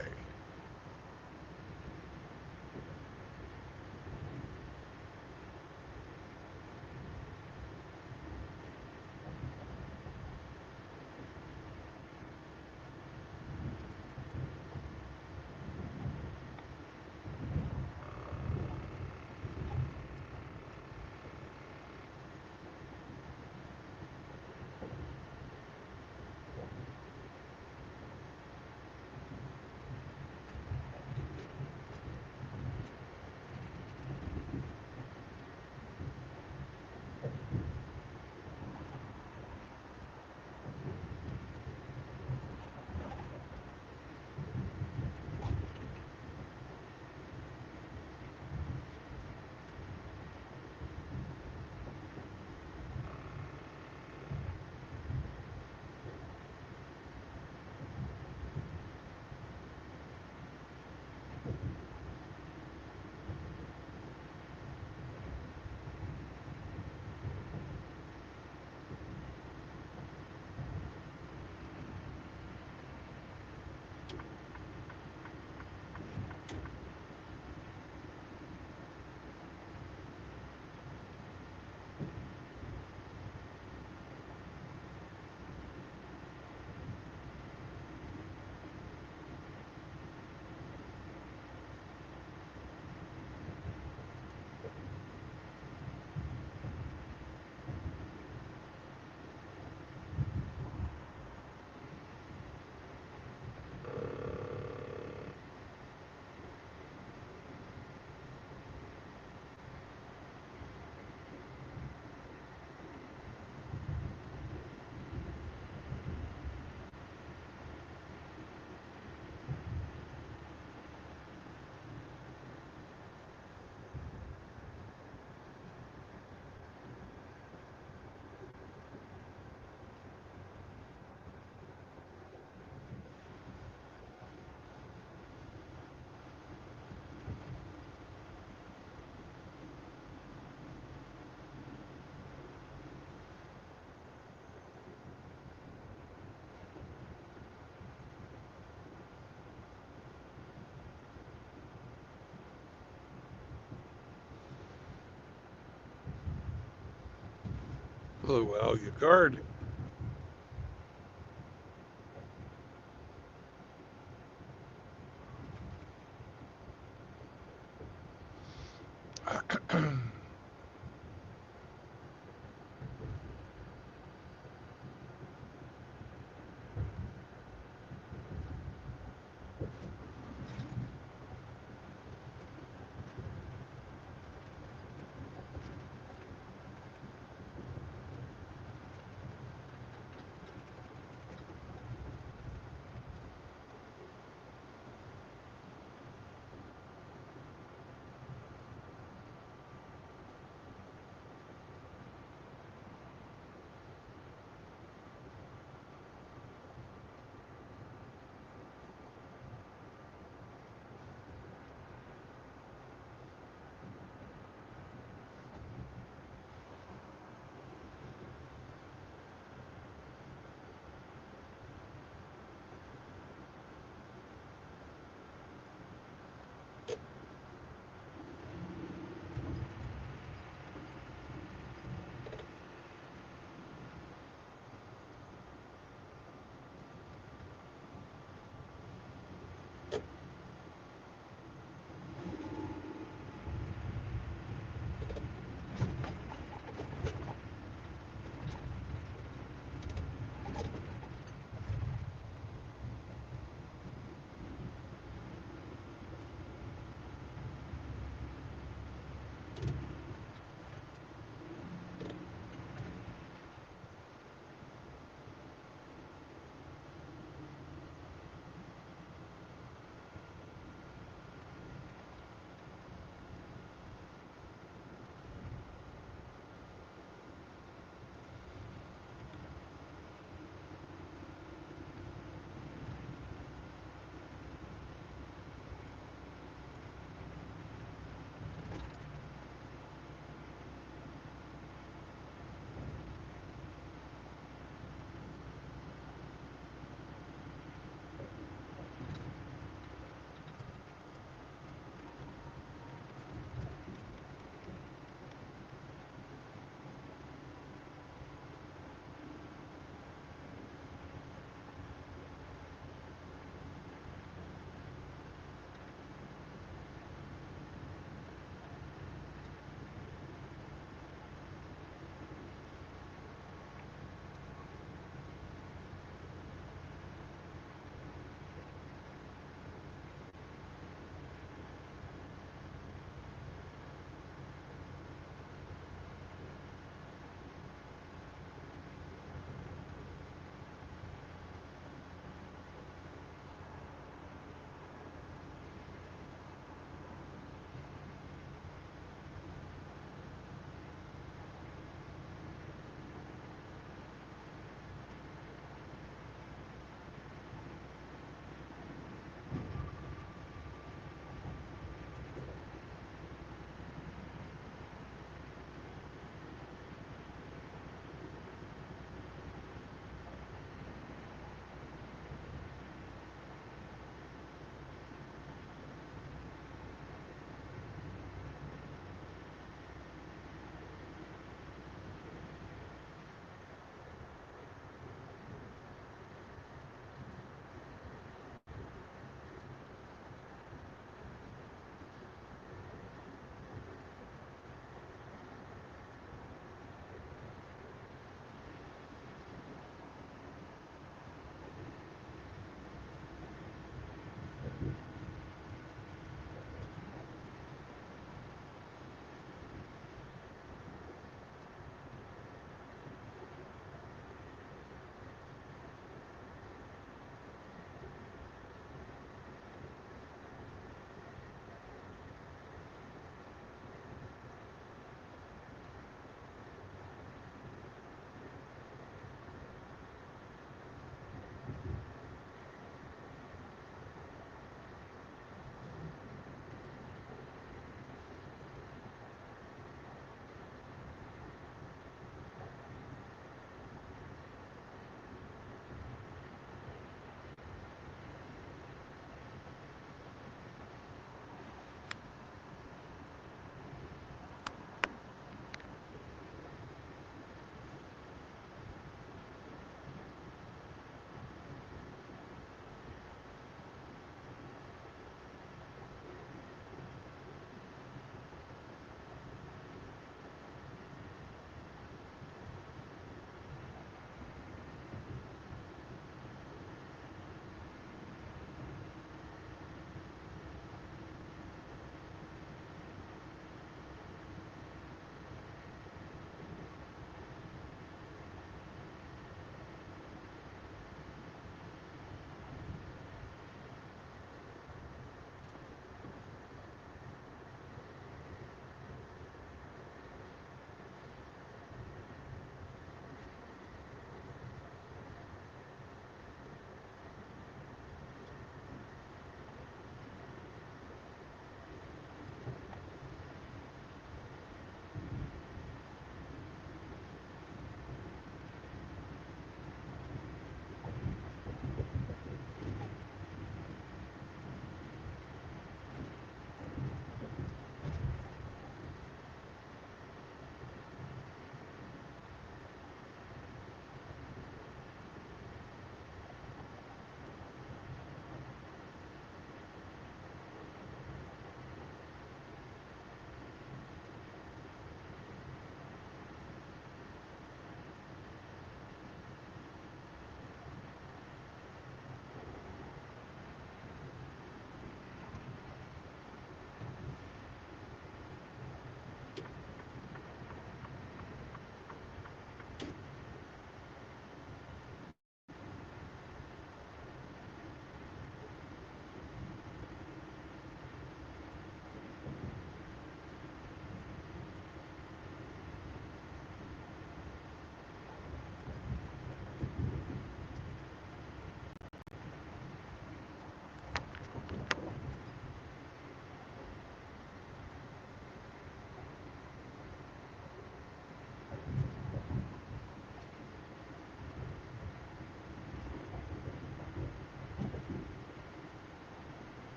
Oh, well, you guard.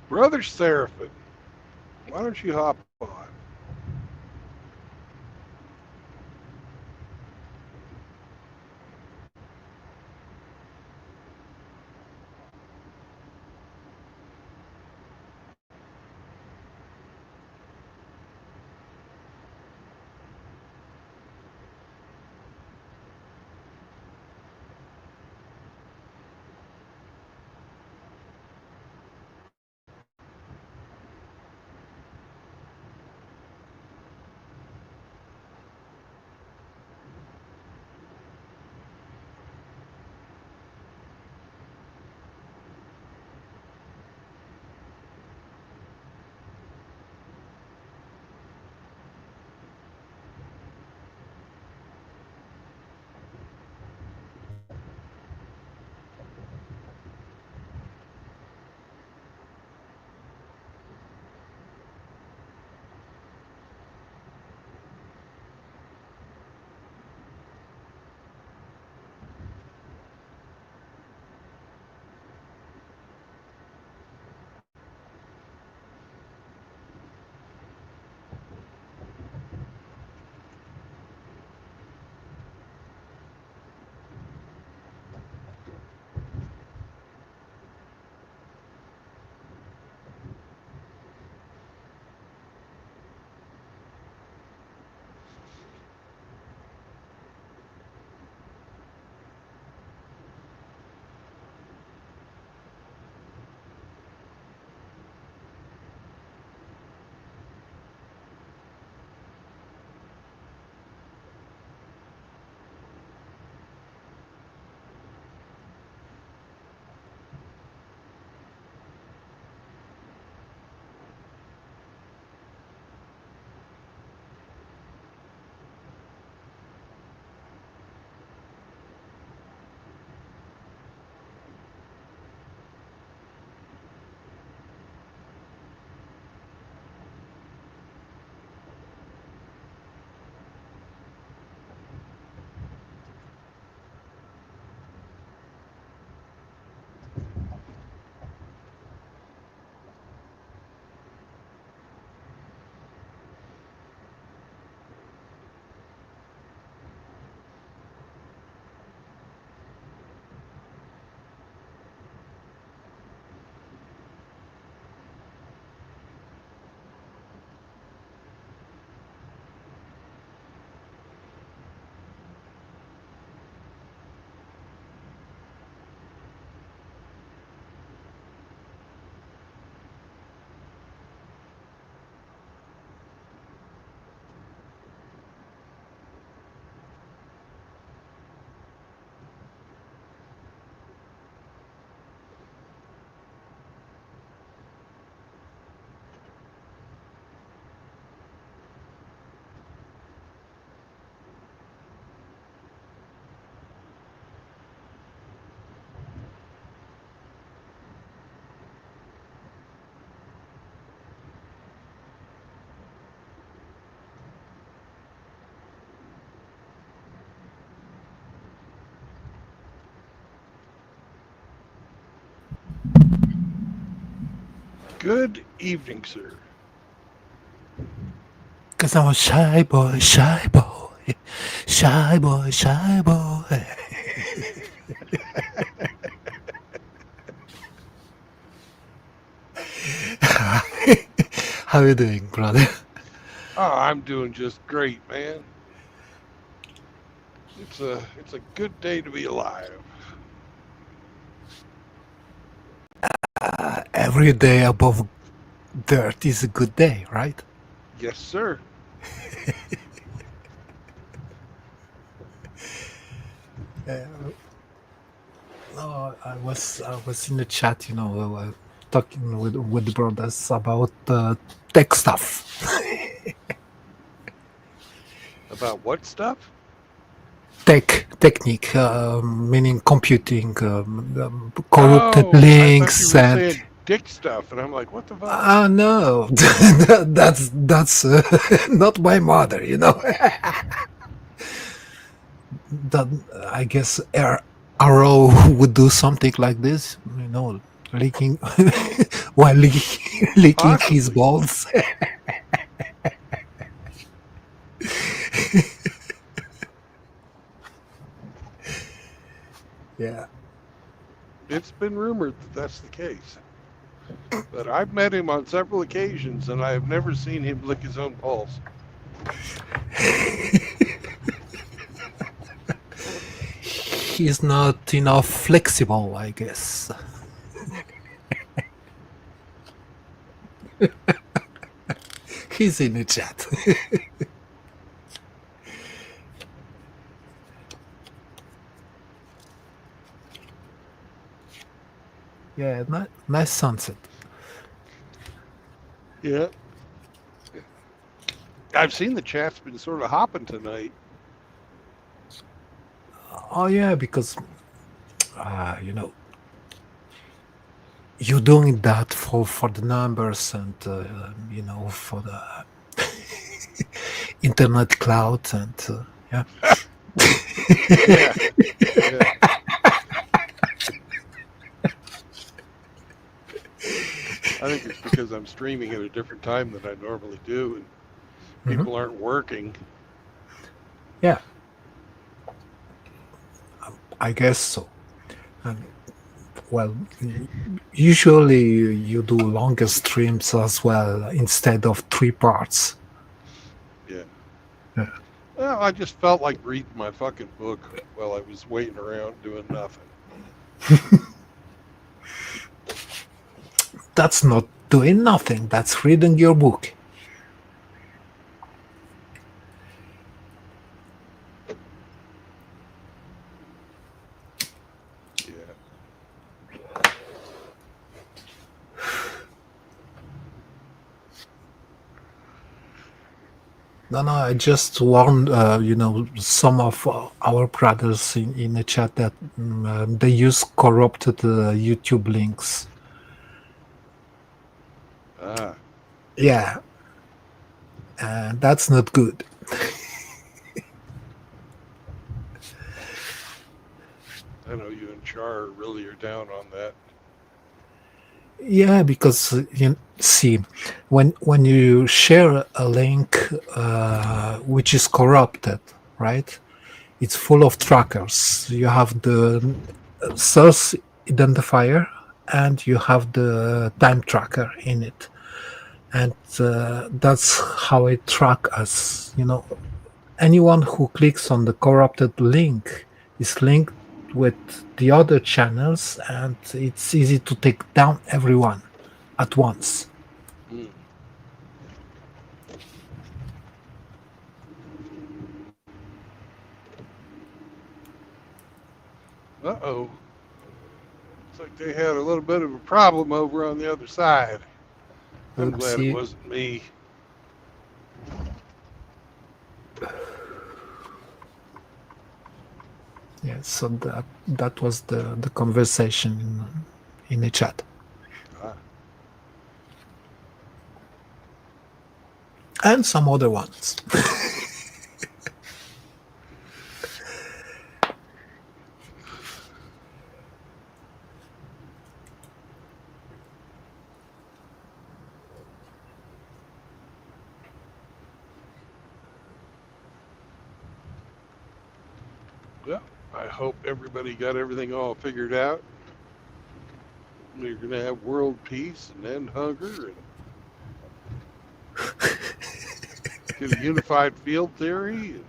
Brother Seraphin, why don't you hop on? Good evening, sir. Cause I'm a shy boy, shy boy, shy boy, shy boy. How you doing, brother? Oh, I'm doing just great, man. It's a good day to be alive. Every day above dirt is a good day, right? Yes, sir. I was in the chat, talking with the brothers about tech stuff, About what stuff? technique, meaning computing, corrupted Oh, I thought you links, were and saying dick stuff, and I'm like, what the fuck? no, that's not my mother, that I guess RO would do something like this, licking while licking his Possibly. balls. Yeah. It's been rumored that that's the case. But I've met him on several occasions, and I have never seen him lick his own balls. He's not enough flexible, I guess. He's in the chat. Yeah, nice sunset. Yeah. I've seen the chat's been sort of hopping tonight. Oh yeah, because you're doing that for the numbers and for the internet cloud and yeah. Yeah. Yeah. I think it's because I'm streaming at a different time than I normally do, and people aren't working. Yeah, I guess so. And well, usually you do longer streams as well instead of 3 parts. Yeah. Yeah. Well, I just felt like reading my fucking book while I was waiting around doing nothing. That's not doing nothing. That's reading your book. Yeah. No, I just warned, some of our brothers in the chat that they use corrupted YouTube links. Ah. Yeah. And that's not good. I know you and Char really are down on that. Yeah, because see, when you share a link which is corrupted, right? It's full of trackers. You have the source identifier and you have the time tracker in it, and that's how it track us. Anyone who clicks on the corrupted link is linked with the other channels, and it's easy to take down everyone at once. Mm. Uh-oh. Looks like they had a little bit of a problem over on the other side. I'm glad it Oopsie. wasn't me. Yeah, so that was the conversation in the chat. Ah. And some other ones. Well, I hope everybody got everything all figured out. We're going to have world peace and end hunger and get a unified field theory.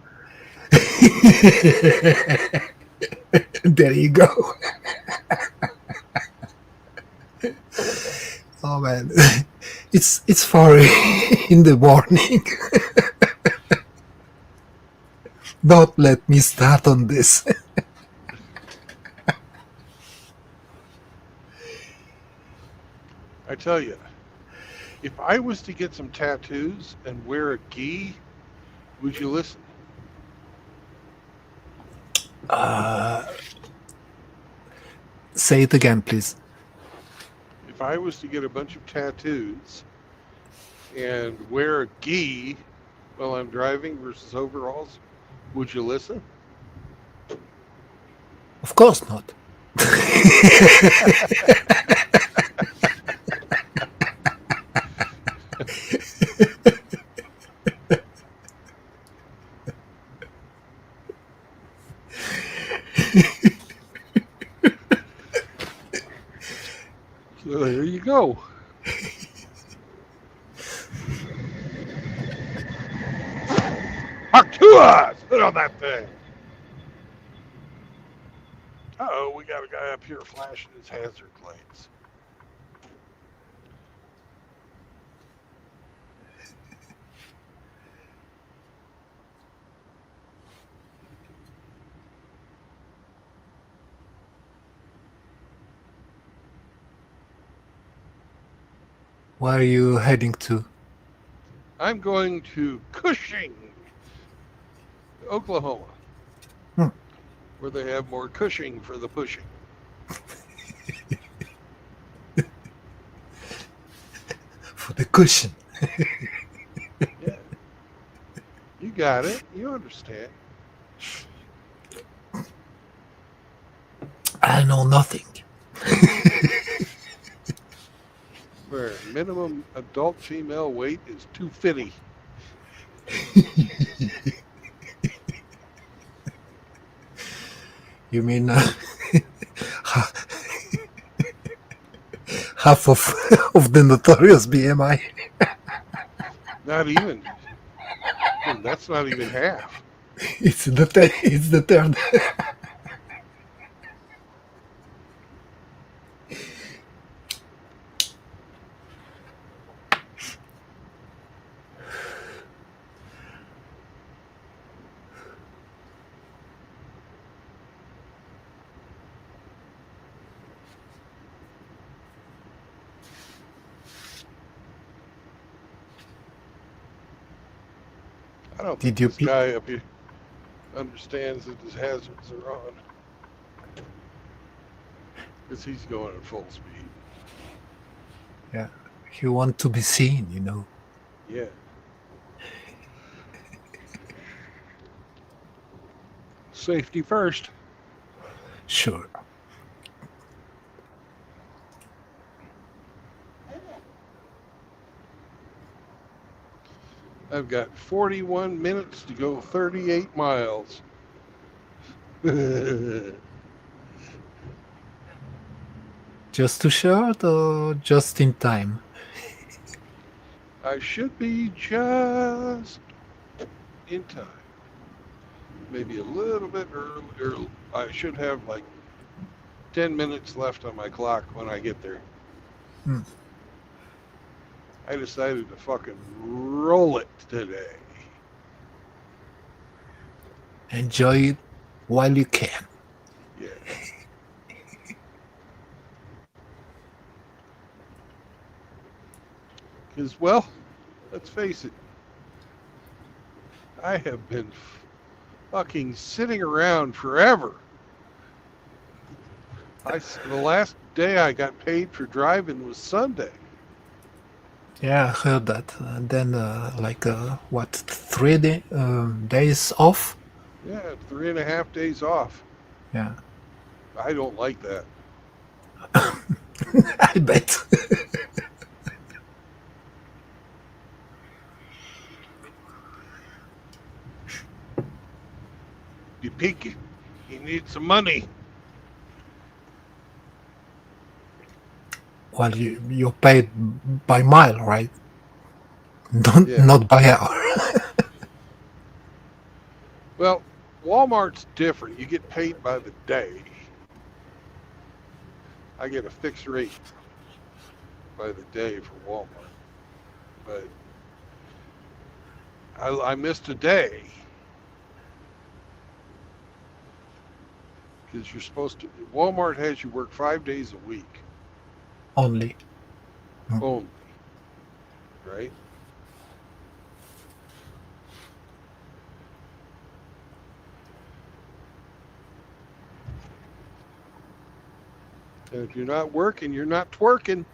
There you go. Oh man, it's far in the morning. Don't let me start on this. I tell you, if I was to get some tattoos and wear a gi, would you listen? Say it again, please. If I was to get a bunch of tattoos and wear a gi while I'm driving versus overalls, would you listen? Of course not. So there you go. Hakua! Sit on that thing. Uh-oh, we got a guy up here flashing his hazard lights. Where are you heading to? I'm going to Cushing, Oklahoma, Hmm. where they have more Cushing for the pushing. For the cushion. Yeah. You got it. You understand. I know nothing. Where minimum adult female weight is 250. You mean half of the notorious BMI? Not even. That's not even half. It's the third. I don't Did think you this guy up here understands that his hazards are on. Because he's going at full speed. Yeah, you want to be seen, you know. Yeah. Safety first. Sure. I've got 41 minutes to go 38 miles. Just too short or just in time? I should be just in time. Maybe a little bit early. I should have like 10 minutes left on my clock when I get there. Hmm. I decided to fucking roll it today. Enjoy it while you can. Yeah. Because, well, let's face it, I have been fucking sitting around forever. The last day I got paid for driving was Sunday. Yeah, I heard that. And then, 3 days off? Yeah, 3.5 days off. Yeah, I don't like that. I bet. You peak, you need some money. Well, you're paid by mile, right? Yeah. Not by hour. Well, Walmart's different. You get paid by the day. I get a fixed rate by the day for Walmart. But I missed a day. Because you're supposed to, Walmart has you work 5 days a week Only. only, right? And if you're not working, you're not twerking.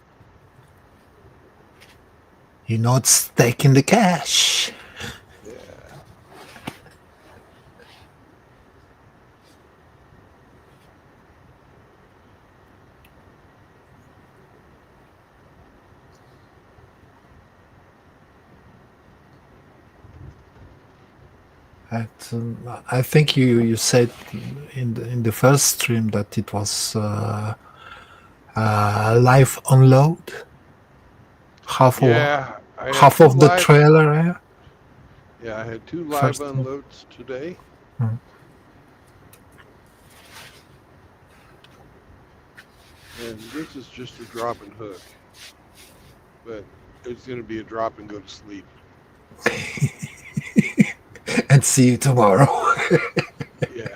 You're not staking the cash. Yeah. I think you said in the first stream that it was live unload? Half Yeah, I had half two of the live. trailer, yeah? Yeah, I had two live First one. unloads today. Mhm. And this is just a drop and hook, but it's going to be a drop and go to sleep. And see you tomorrow. Yeah.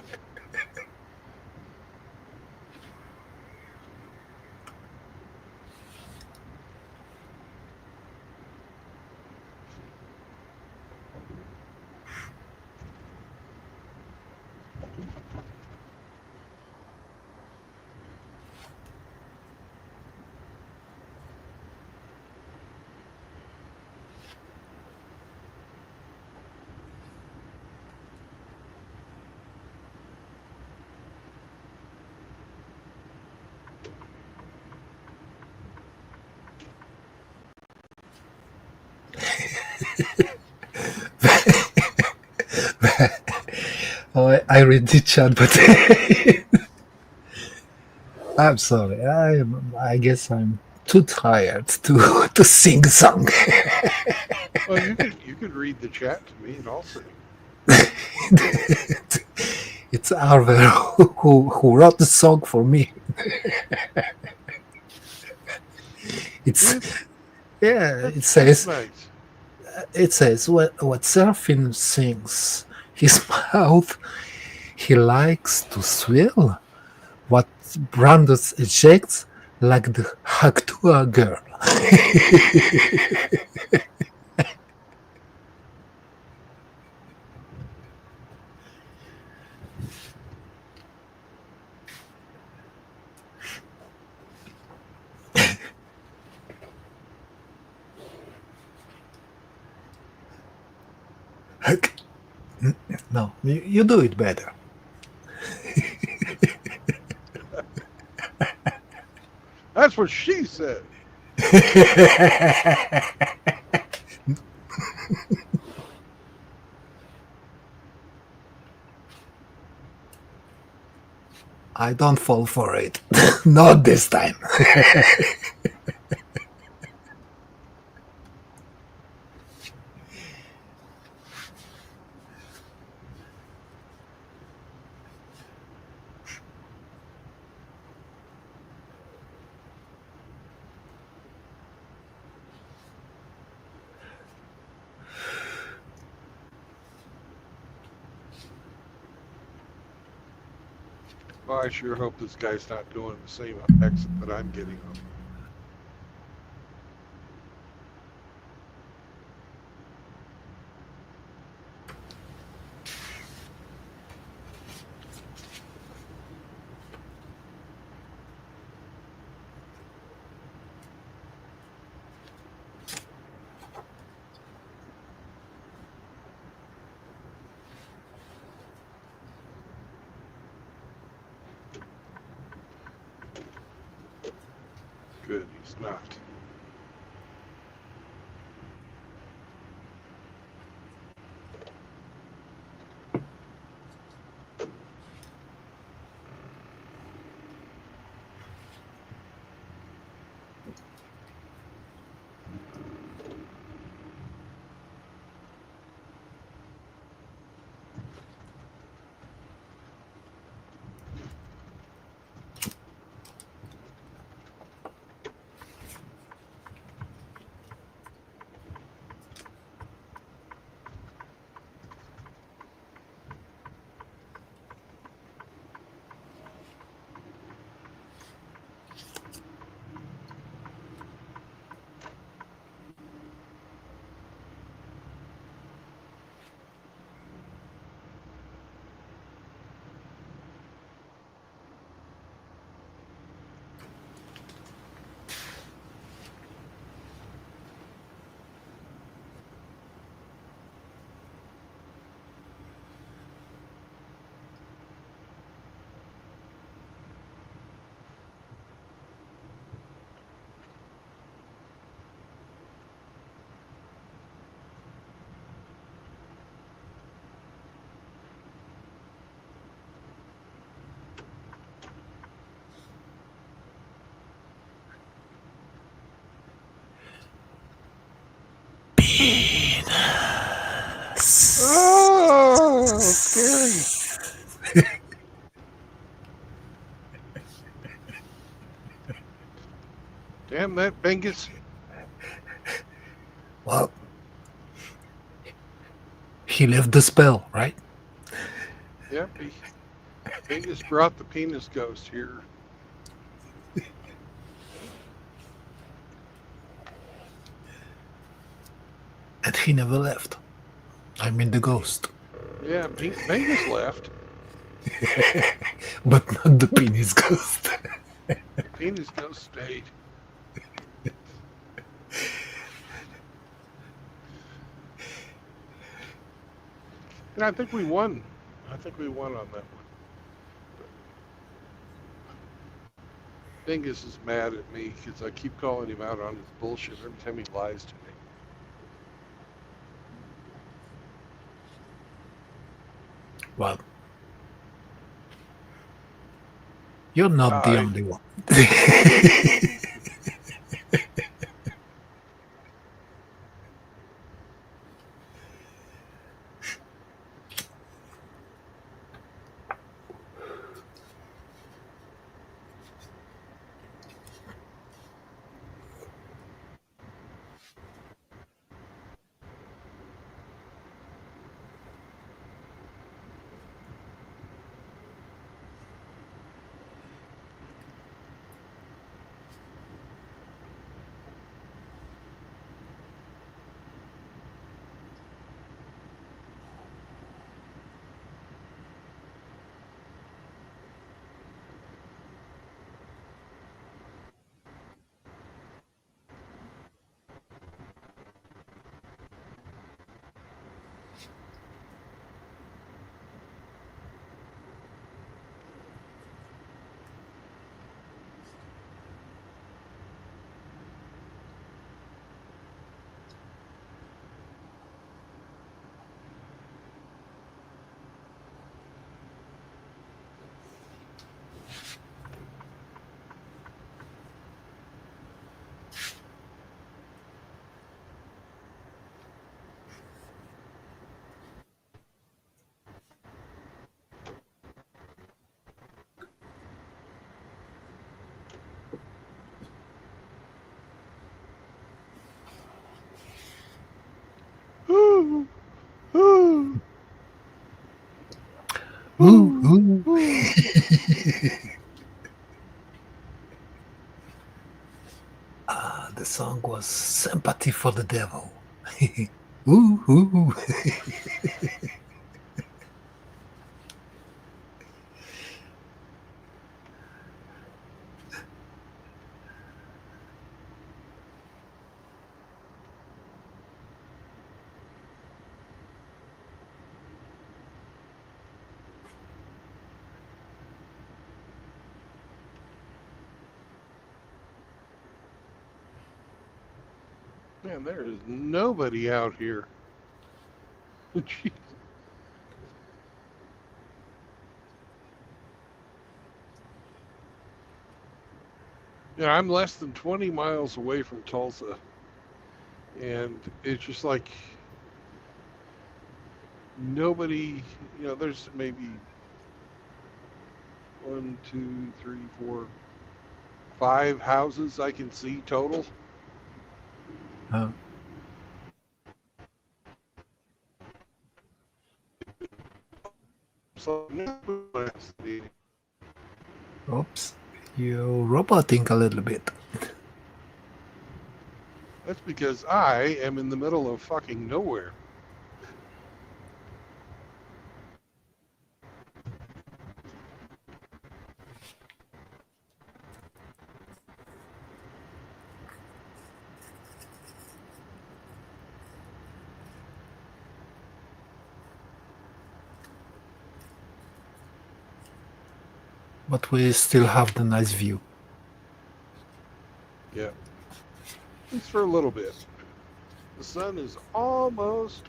Oh, I read the chat, but I'm sorry. I guess I'm too tired to to sing song. Well, you could read the chat to me and I'll sing. It's Arver who wrote the song for me. It's Did yeah. that's nice. It says what Seraphim sings. His mouth he likes to swill. What Brandos ejects like the Haktua girl. No, you do it better. That's what she said. I don't fall for it. Not this time. Well, I sure hope this guy's not doing the same exit that I'm getting on. Good, he's not. Oh, scary. Damn that Bengus. Well, he left the spell, right? Yep, Bengus brought the penis ghost here. And he never left. I mean the ghost. Yeah, Bengus left. But not the penis ghost. The penis ghost stayed. And I think we won. I think we won on that one. Bengus is mad at me because I keep calling him out on his bullshit every time he lies to me. Well, you're not the I- only one. Ooh, ooh, Ooh, ooh, ooh. ooh. The song was Sympathy for the Devil. Ooh, ooh. Man, there is nobody out here. Jeez. Yeah, I'm less than 20 miles away from Tulsa, and it's just like nobody, there's maybe 1, 2, 3, 4, 5 houses I can see total. Uh, So nobody- oops. You're roboting a little bit. that's because I am in the middle of fucking nowhere. But we still have the nice view. Yeah, just for a little bit. The sun is almost,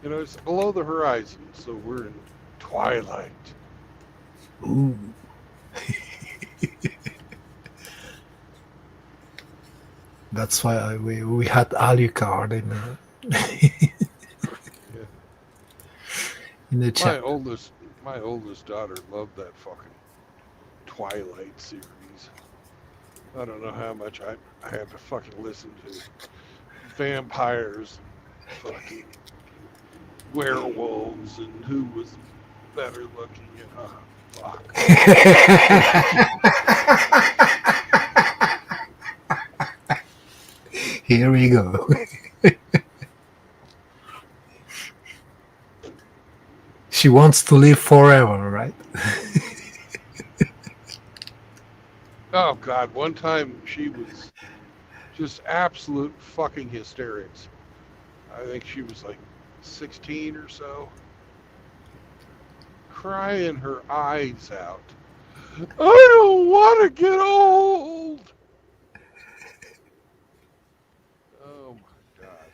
it's below the horizon, so we're in twilight. Ooh. That's why we had Alucard Yeah. in the My chat. oldest daughter loved that fucking Twilight series. I don't know how much I had to fucking listen to vampires and fucking werewolves and who was better looking and fuck. Here we go. She wants to live forever, right? Oh god, one time she was just absolute fucking hysterics. I think she was like 16 or so, crying her eyes out. I don't want to get old. Oh my god.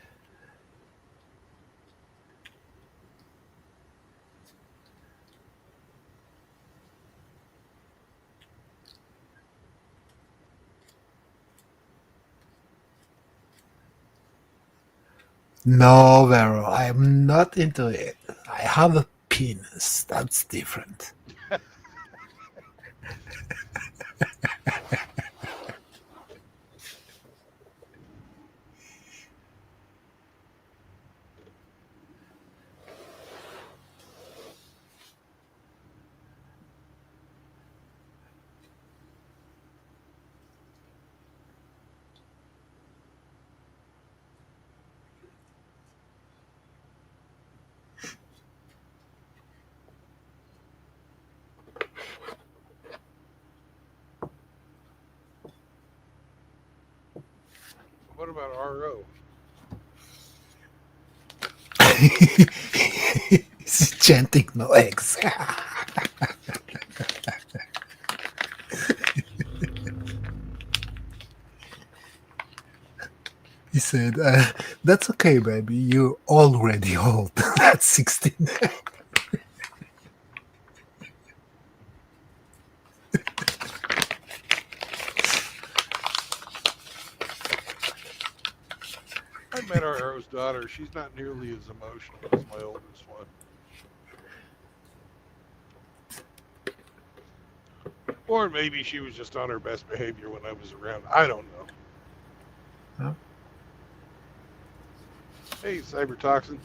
No, Vero, I am not into it. I have a penis. That's different. What about RO? He's chanting no eggs. He said, that's okay, baby. You're already old. That's 16. I met RO's daughter. She's not nearly as emotional as my oldest one. Or maybe she was just on her best behavior when I was around. I don't know. Huh? Hey, Cybertoxin.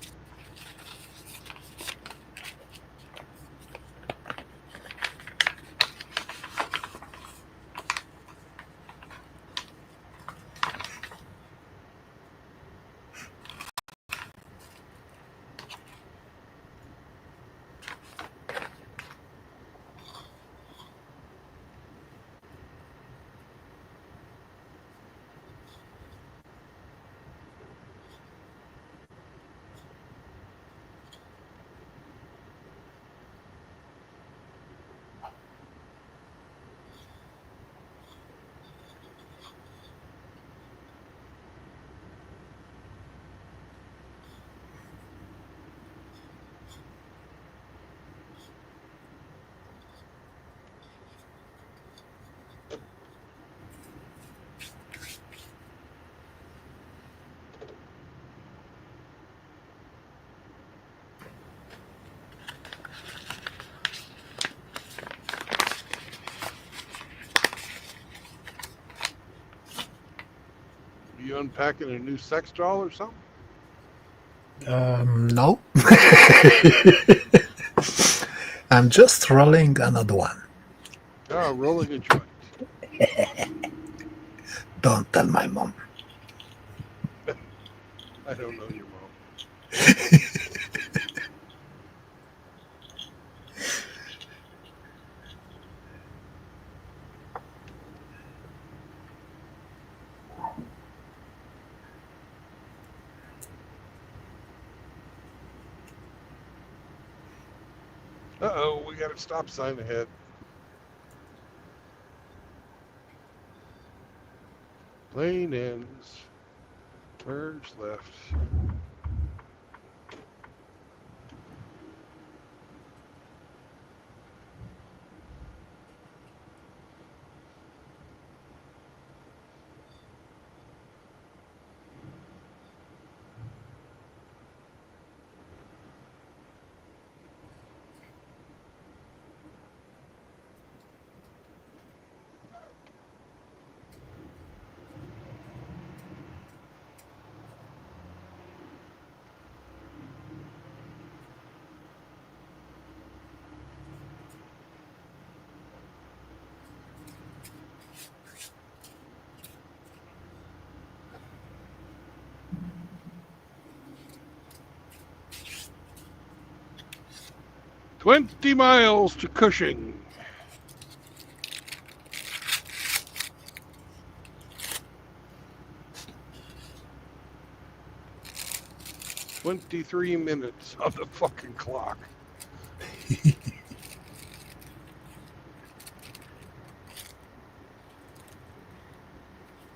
Are you unpacking a new sex doll or something? No. I'm just rolling another one. Oh, rolling a joint. Don't tell my mom. I don't know your mom. Uh-oh, we got a stop sign ahead. Lane ends. Merge left. 20 miles to Cushing. "23 minutes on the fucking clock."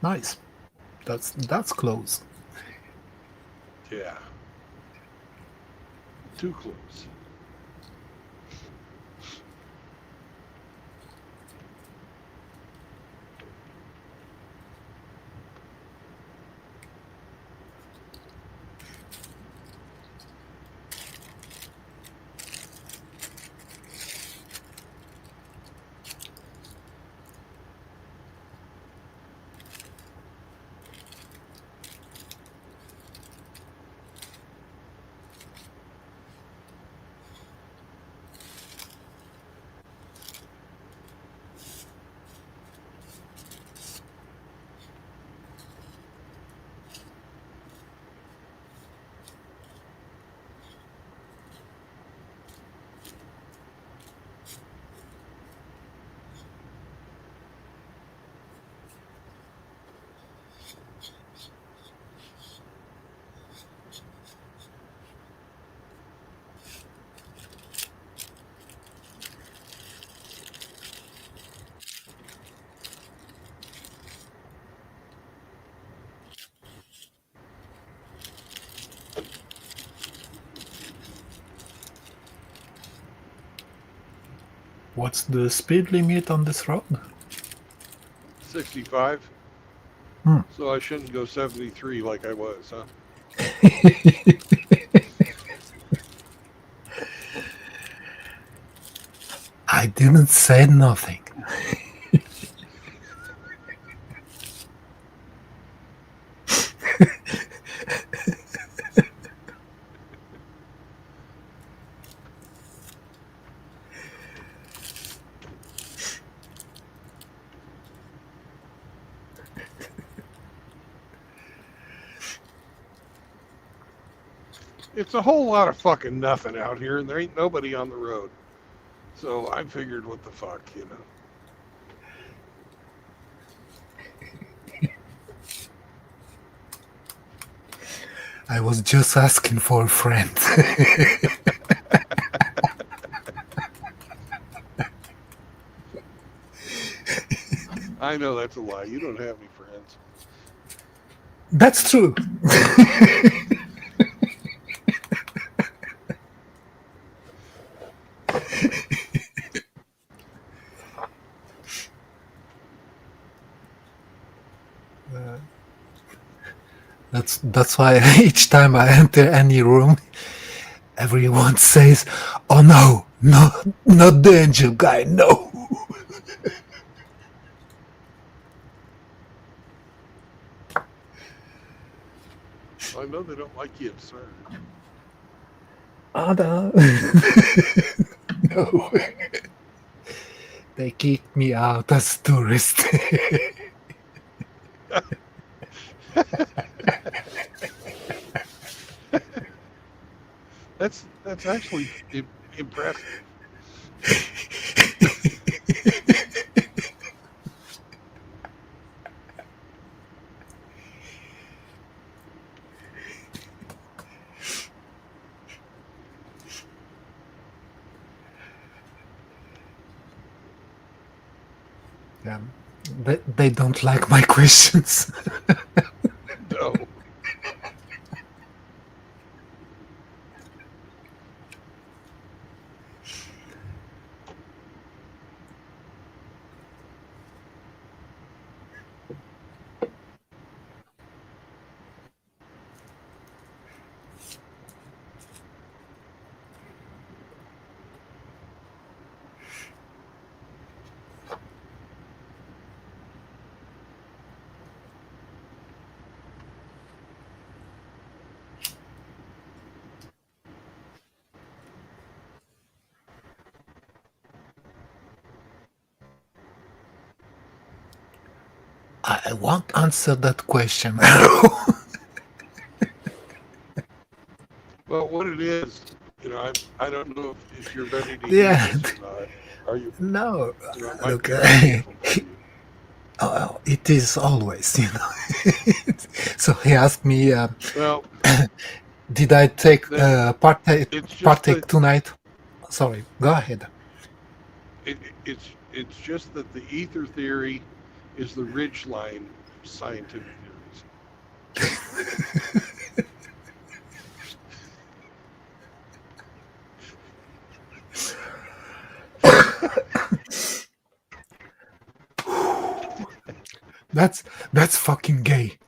Nice. That's close. Yeah. Too close. What's the speed limit on this road? 65. Hmm. So I shouldn't go 73 like I was, huh? I didn't say nothing. It's a whole lot of fucking nothing out here, and there ain't nobody on the road. So I figured, what the fuck, you know. I was just asking for a friend. I know that's a lie. You don't have any friends. That's true. That's why each time I enter any room, everyone says, "Oh no, not the angel guy, no." I know they don't like you, sir. Ada. No. They kicked me out as tourist. That's actually impressive. Yeah. They don't like my questions. No. I won't answer that question. Well, what it is, I don't know if you're ready to hear Yeah, this or not. Are you? no, It might look, be painful for you. it is always, So he asked me, Well, did I take then it's just partake that tonight? Sorry, go ahead. it's just that the ether theory is the ridge line of scientific theories. That's fucking gay.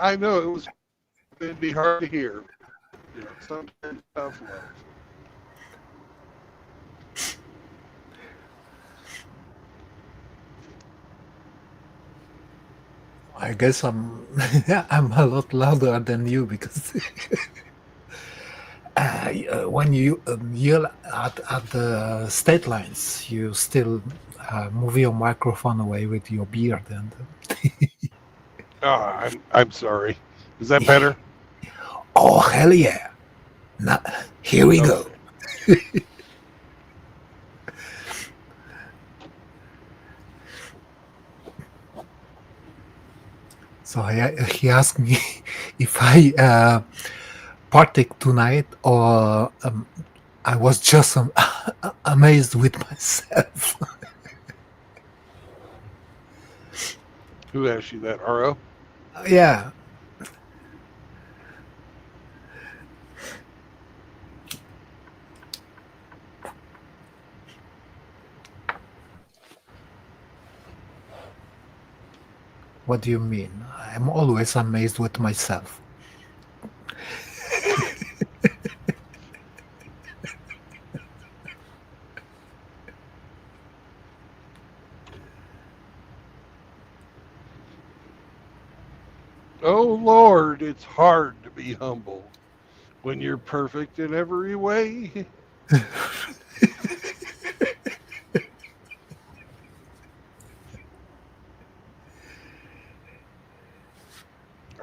I know it'd be hard to hear. Sometimes tough love. I guess I'm I'm a lot louder than you because when you yell at the state lines, you still move your microphone away with your beard, and Oh, I'm sorry. Is that better? oh hell yeah! Now, here we go. Okay. So he asked me if I partake tonight, or I was just amazed with myself. Who asked you that, RO? Yeah. What do you mean? I'm always amazed with myself. Oh Lord, it's hard to be humble when you're perfect in every way.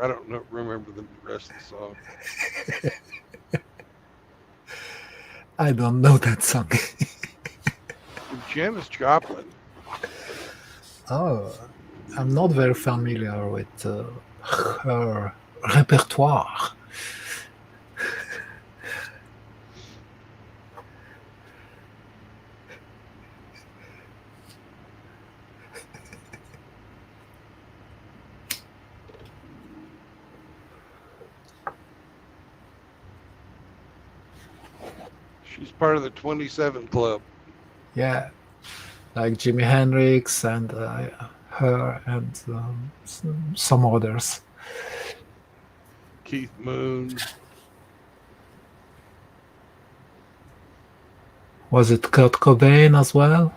I don't know, remember the rest of the song. I don't know that song. Janis Joplin. Oh, I'm not very familiar with her repertoire. She's part of the 27 Club. Yeah, like Jimi Hendrix and her and some others. Keith Moon. Was it Kurt Cobain as well?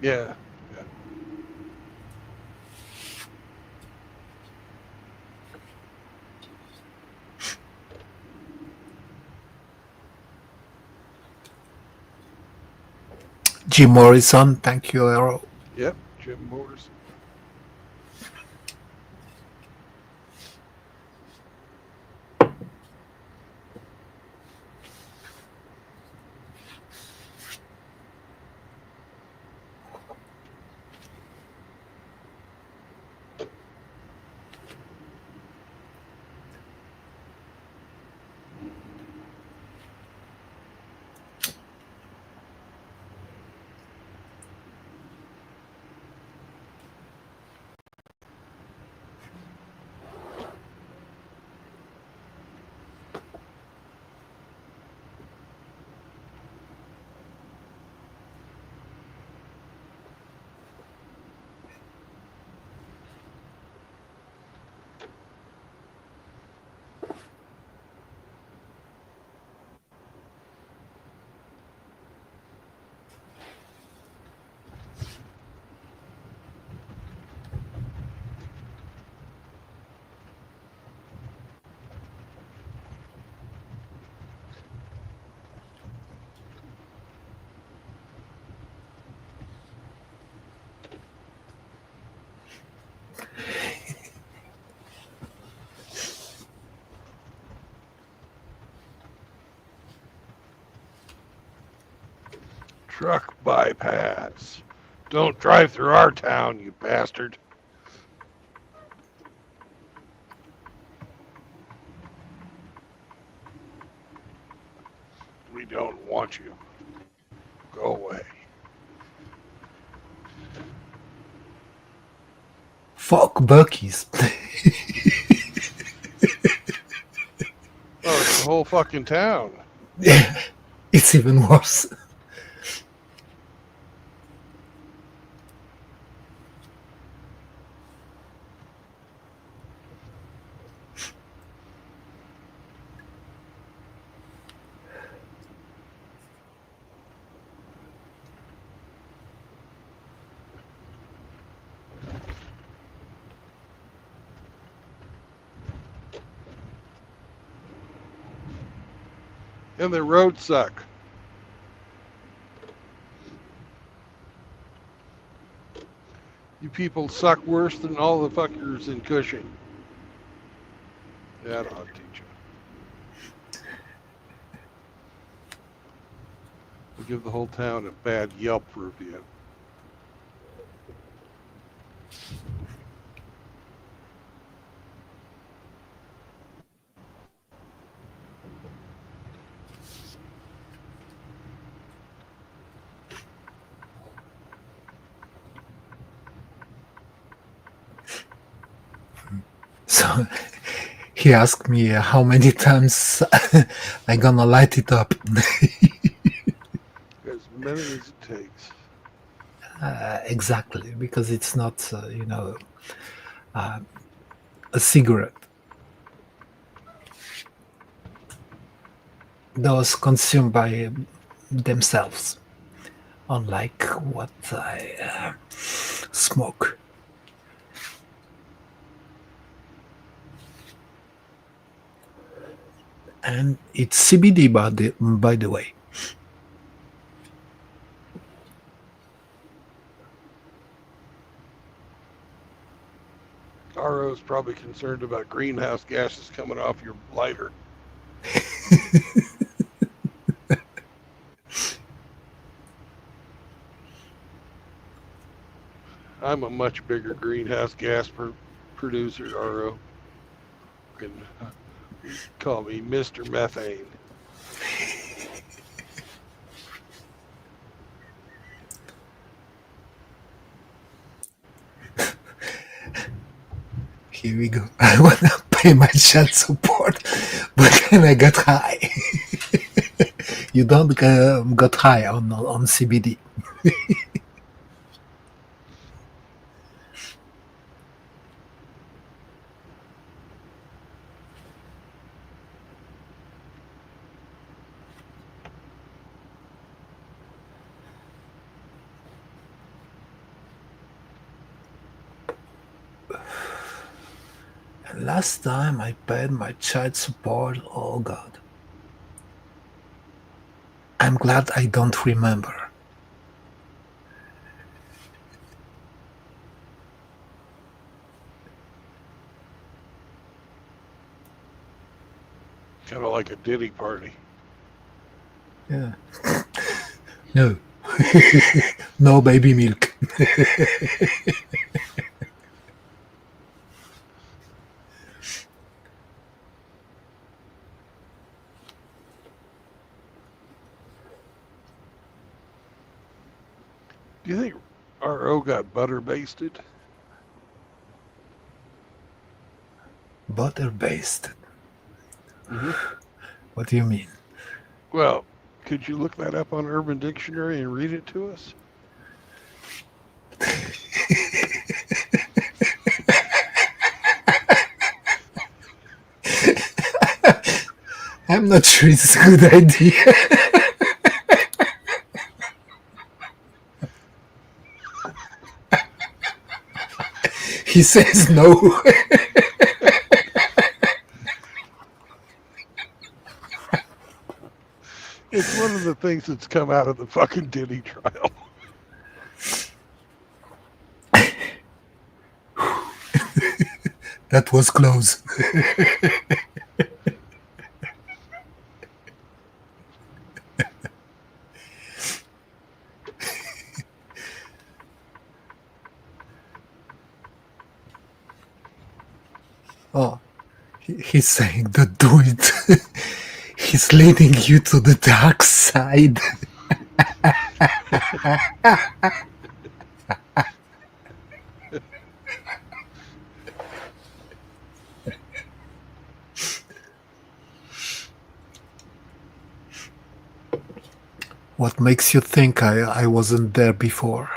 Yeah. Yeah. Jim Morrison, thank you, Arrow. Yep. Jim Morrison. Truck bypass. Don't drive through our town, you bastard. We don't want you. Go away. Fuck Bucky's. Oh, it's the whole fucking town. Yeah, it's even worse. And the roads suck. You people suck worse than all the fuckers in Cushing. Yeah, I'll teach you. We'll give the whole town a bad Yelp review. So he asked me how many times I gonna light it up. As many as it takes. Exactly, because it's not, a cigarette. Those consumed by themselves, unlike what I smoke. And it's CBD, by the way. RO's probably concerned about greenhouse gases coming off your lighter. I'm a much bigger greenhouse gas producer, RO. You can call me Mr. Methane. Here we go. I wanna pay my child support, but then I got high. You don't got high on CBD. Last time I paid my child support, oh god. I'm glad I don't remember. Kind of like a Diddy party. Yeah. No. No baby milk. Do you think RO got butter basted? Butter based. Mm-hmm. What do you mean? Well, could you look that up on Urban Dictionary and read it to us? I'm not sure it's a good idea. He says no. It's one of the things that's come out of the fucking Diddy trial. That was close. He's saying the dude. He's leading you to the dark side. What makes you think I wasn't there before?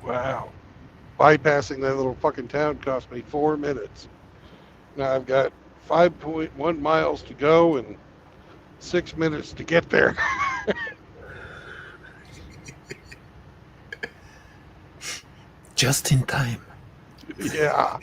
Wow. Bypassing that little fucking town cost me 4 minutes. Now I've got 5.1 miles to go and 6 minutes to get there. Just in time. Yeah.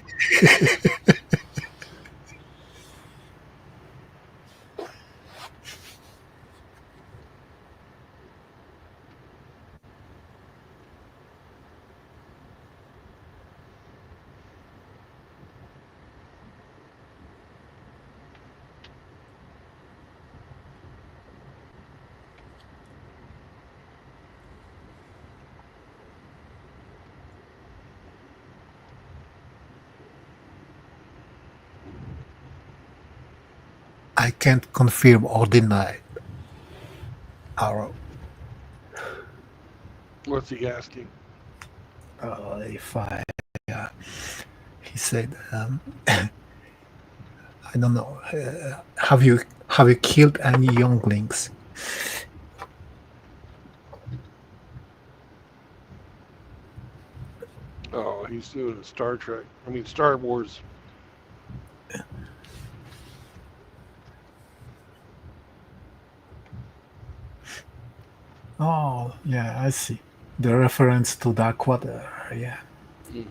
I can't confirm or deny. Arrow. What's he asking? If I, he said, I don't know. Have you killed any younglings? Oh, he's doing a Star Wars. Oh, yeah, I see. The reference to Dark Water, yeah. Mhm.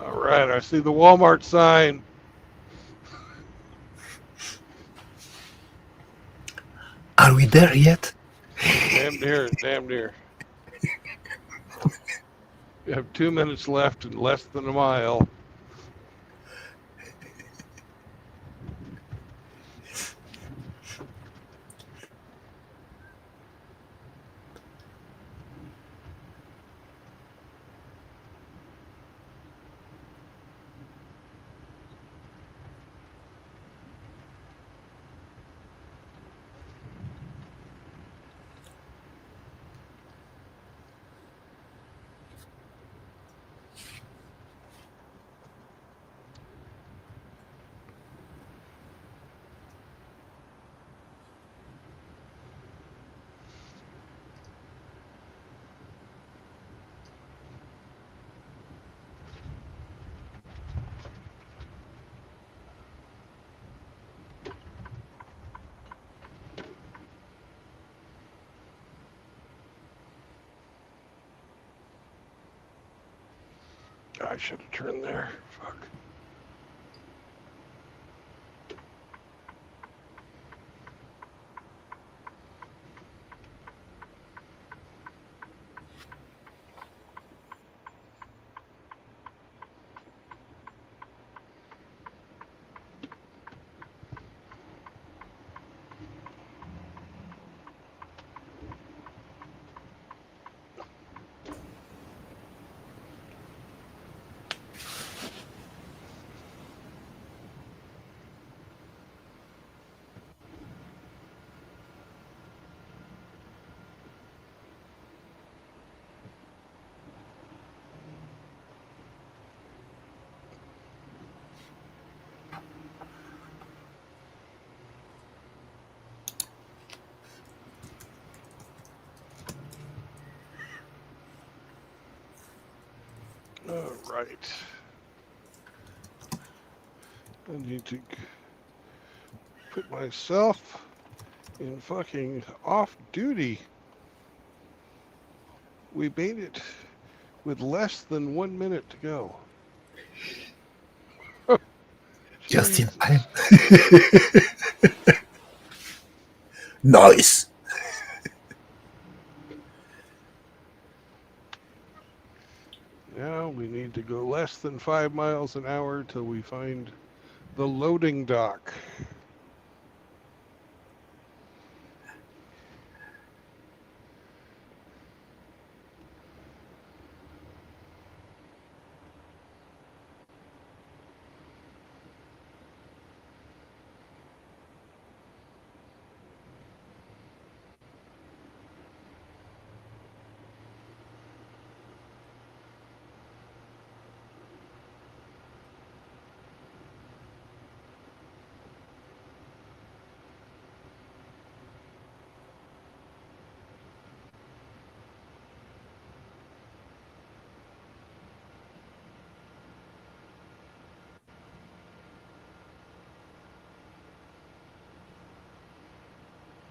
All right, I see the Walmart sign. Are we there yet? Damn near, damn near. We have 2 minutes left and less than a mile. I should have turned there. Fuck. All right. I need to put myself in fucking off duty. We made it with less than 1 minute to go. Just in Jesus. time. Nice. Now we need to go less than 5 miles an hour till we find the loading dock.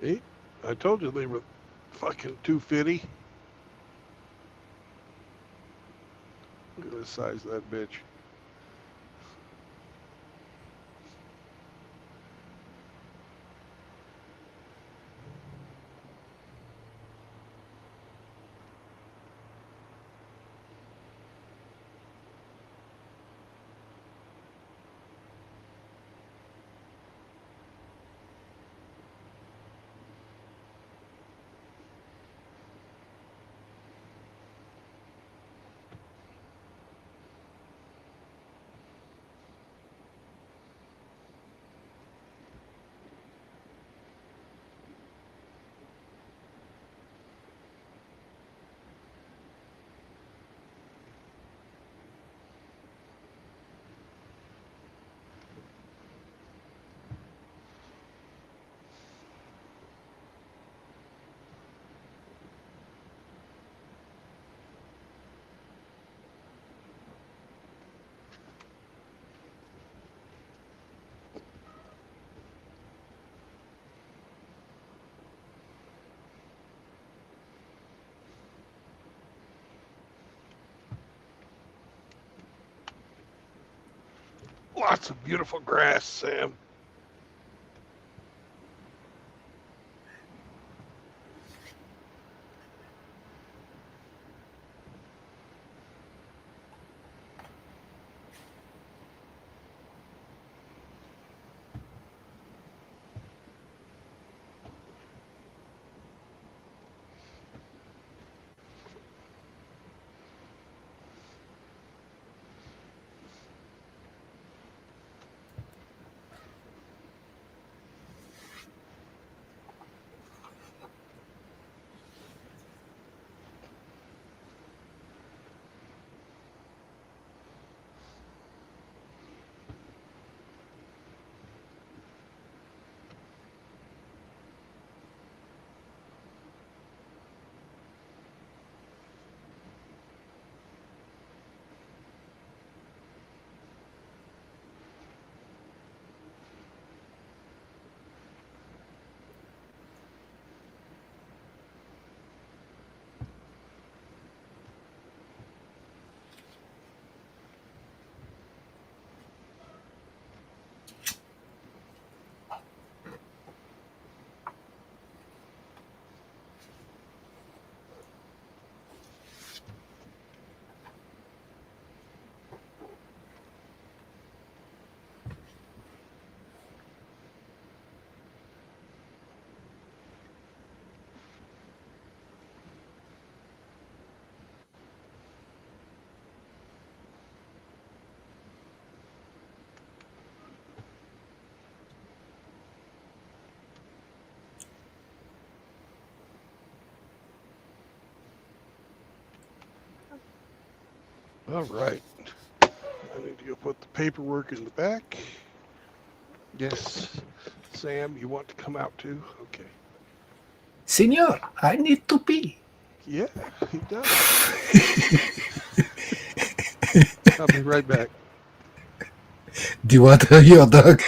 See? I told you they were fucking 250. Look at the size of that bitch. Lots of beautiful grass, Sam. All right. I need to go put the paperwork in the back. Yes. Sam, you want to come out too? Okay. Senor, I need to pee. Yeah, he does. I'll be right back. Do you want your dog?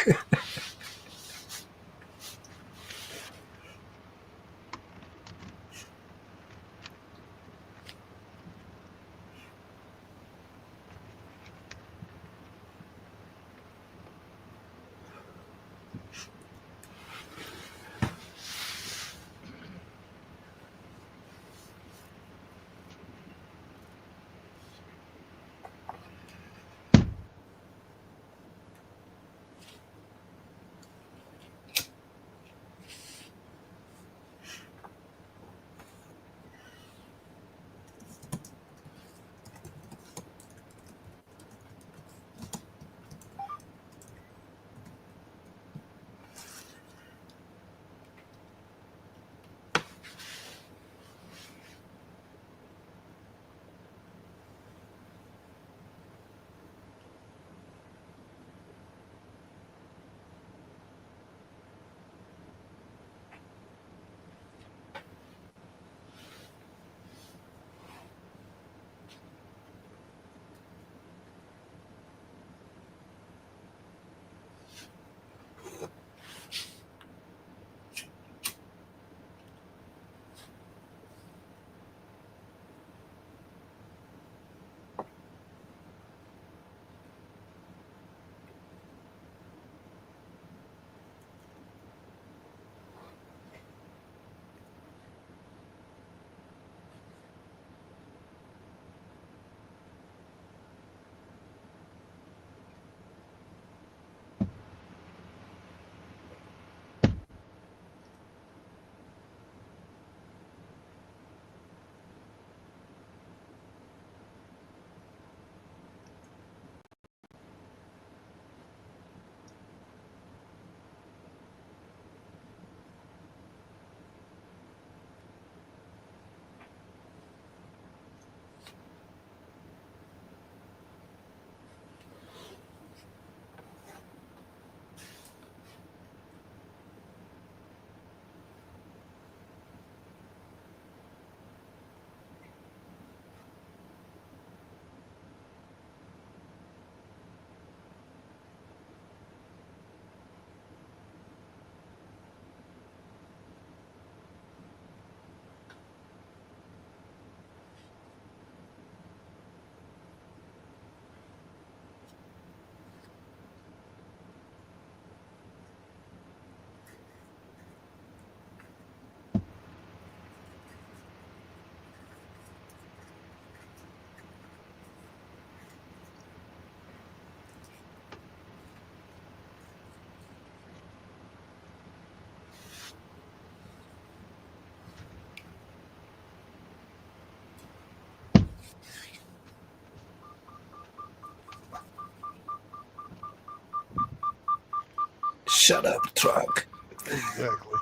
Shut up, truck. Exactly.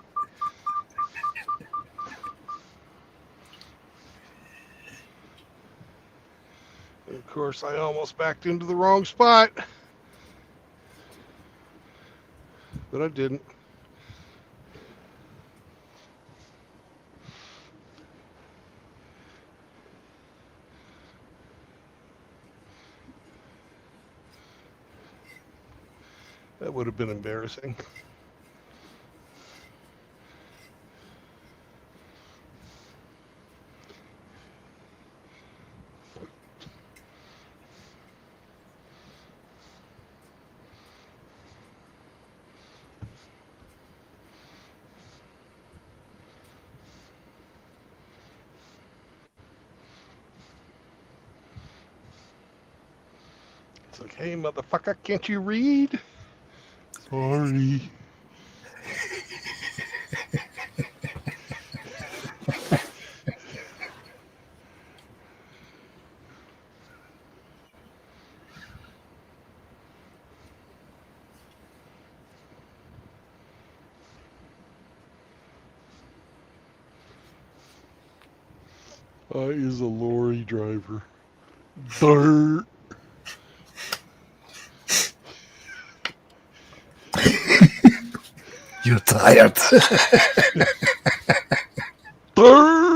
And of course, I almost backed into the wrong spot, but I didn't. That would have been embarrassing. It's like, hey, motherfucker, can't you read? Sorry. I is a lorry driver. Brr. You're tired. Brr.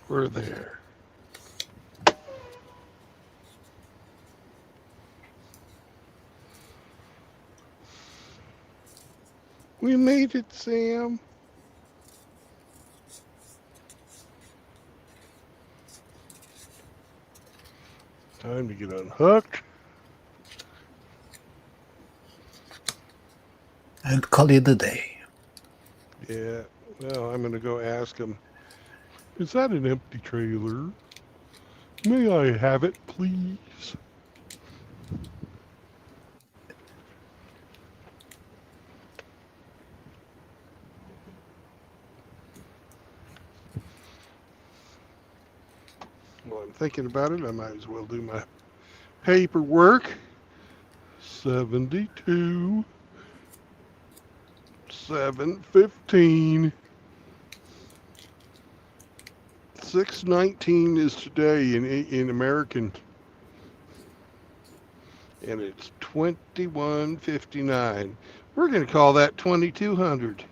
We're there. We made it, Sam. Time to get unhooked. And call it a day. Yeah. Well, I'm going to go ask him, is that an empty trailer? May I have it, please? While I'm thinking about it, I might as well do my paperwork. 72, 715, 619 is today in American, and it's 2159. We're going to call that 2200.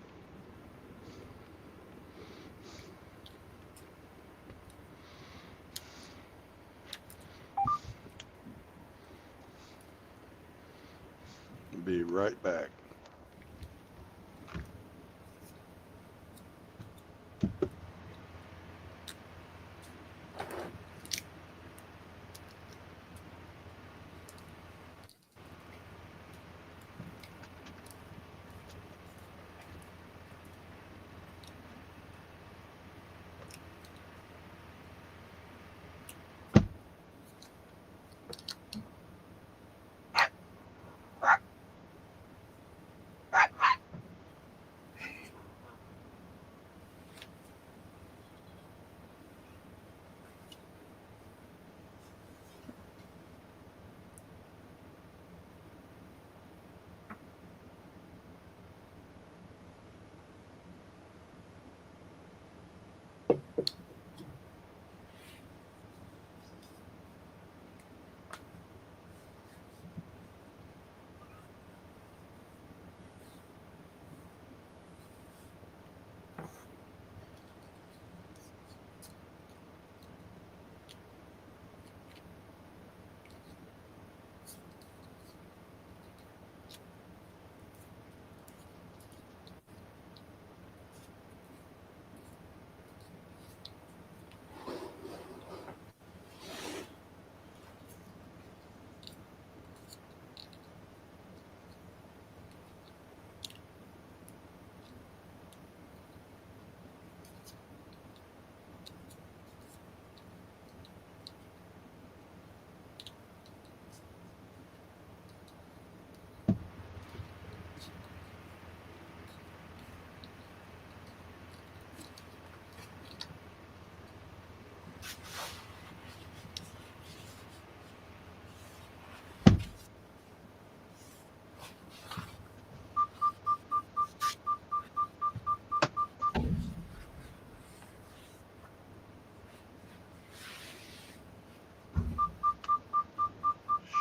Be right back.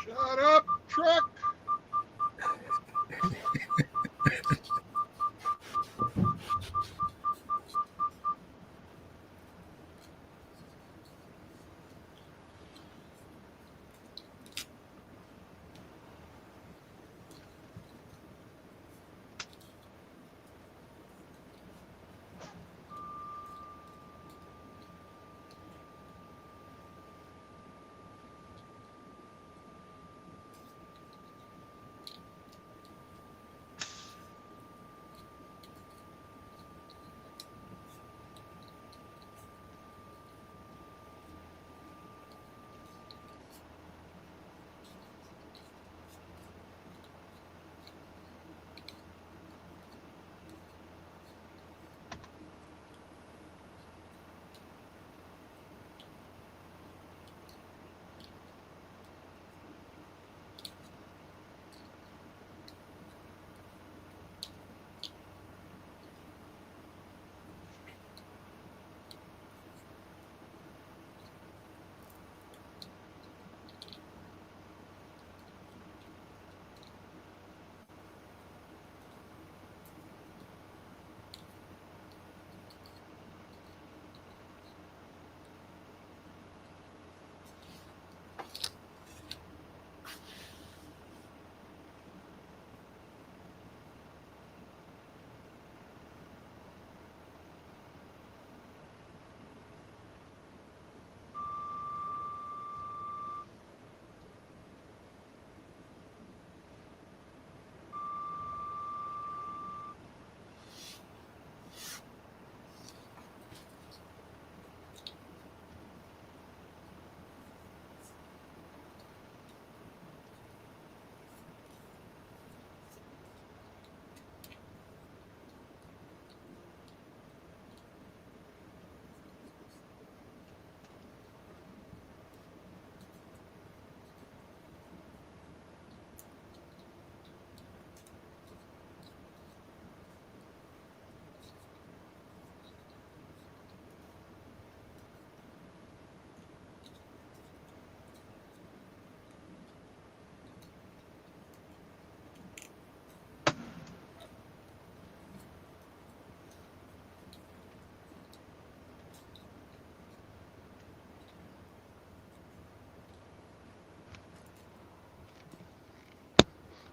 Shut up, truck.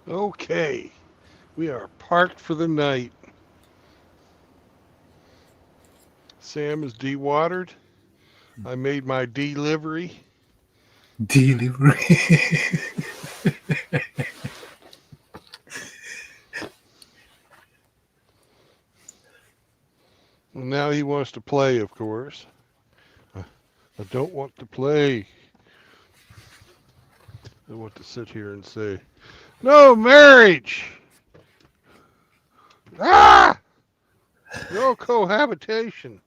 Okay, we are parked for the night. Sam is dewatered. I made my delivery. Delivery. And now he wants to play, of course. I don't want to play. I want to sit here and say, no marriage! Ah! No cohabitation.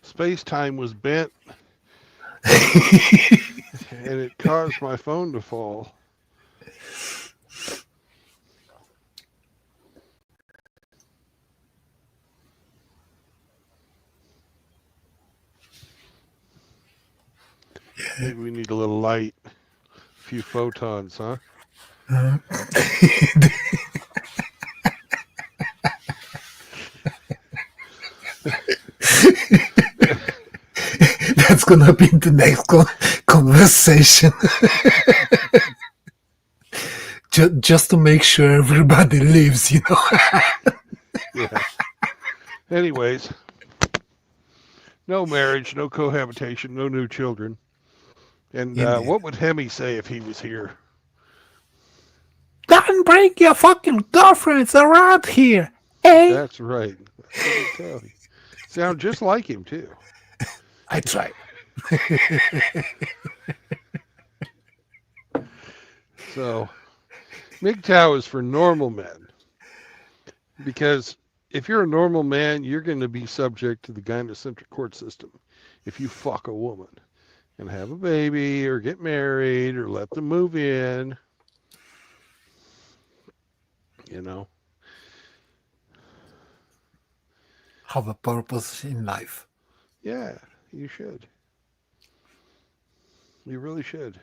Space-time was bent, and it caused my phone to fall. Maybe we need a little light. A few photons, huh? That's gonna be the next conversation. Just to make sure everybody lives, you know. Yeah. Anyways, no marriage, no cohabitation, no new children. And what would Hemi say if he was here? Don't bring your fucking girlfriends around here, eh? That's right. That's what he tell you. Sound just like him too. I try. So, MGTOW is for normal men. Because if you're a normal man, you're going to be subject to the gynocentric court system. If you fuck a woman and have a baby or get married or let them move in, you know, Have a purpose in life. yeah, you should. You really should.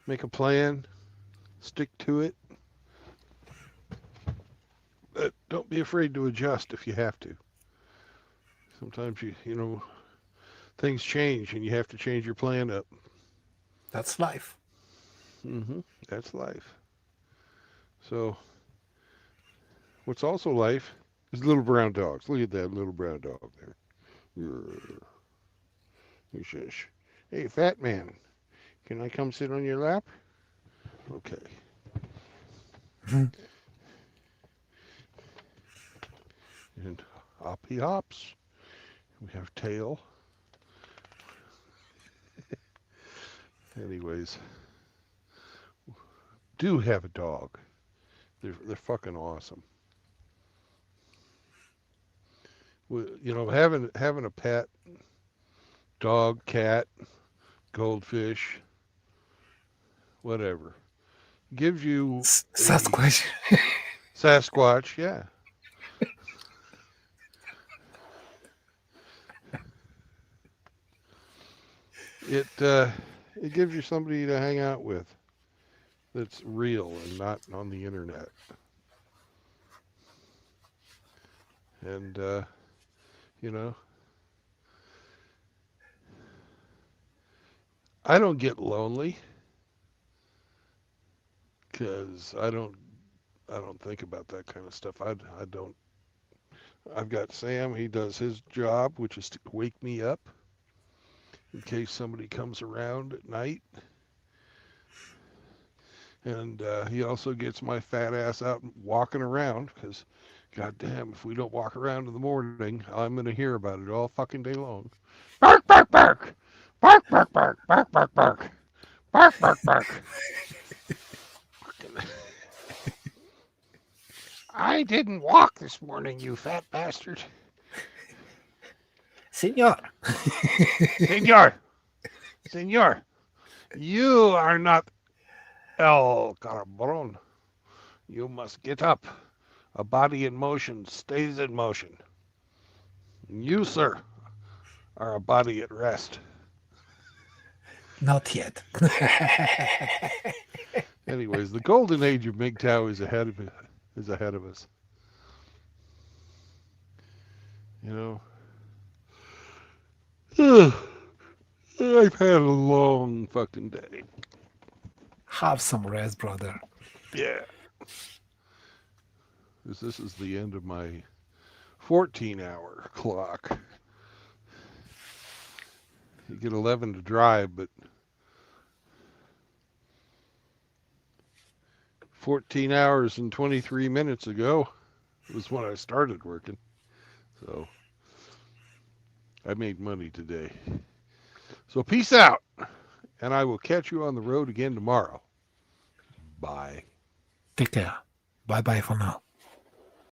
Make a plan, stick to it. But don't be afraid to adjust if you have to. Sometimes things change and you have to change your plan up. That's life. That's life. So, what's also life is little brown dogs. Look at that little brown dog there. He says, "Hey, fat man, can I come sit on your lap?" Okay. And up he hops. We have tail. Anyways, do have a dog. They're fucking awesome. Having a pet, dog, cat, goldfish, whatever, gives you a Sasquatch. Sasquatch. Yeah. It gives you somebody to hang out with that's real and not on the internet. And you know, I don't get lonely because I don't think about that kind of stuff. I don't. I've got Sam. He does his job, which is to wake me up in case somebody comes around at night. And he also gets my fat ass out walking around because, goddamn, if we don't walk around in the morning, I'm going to hear about it all fucking day long. Bark, bark, bark. Bark, bark, bark. Bark, bark, bark. Bark, bark, bark. I didn't walk this morning, you fat bastard. Senor. Senor, you are not El Carbon. You must get up. A body in motion stays in motion. You, sir, are a body at rest. Not yet. Anyways, the golden age of MGTOW is ahead of us. You know, I've had a long fucking day. Have some rest, brother. Yeah. This is the end of my 14-hour clock. You get 11 to drive, but 14 hours and 23 minutes ago was when I started working. So I made money today. So peace out, and I will catch you on the road again tomorrow. Bye. Take care. Bye bye for now.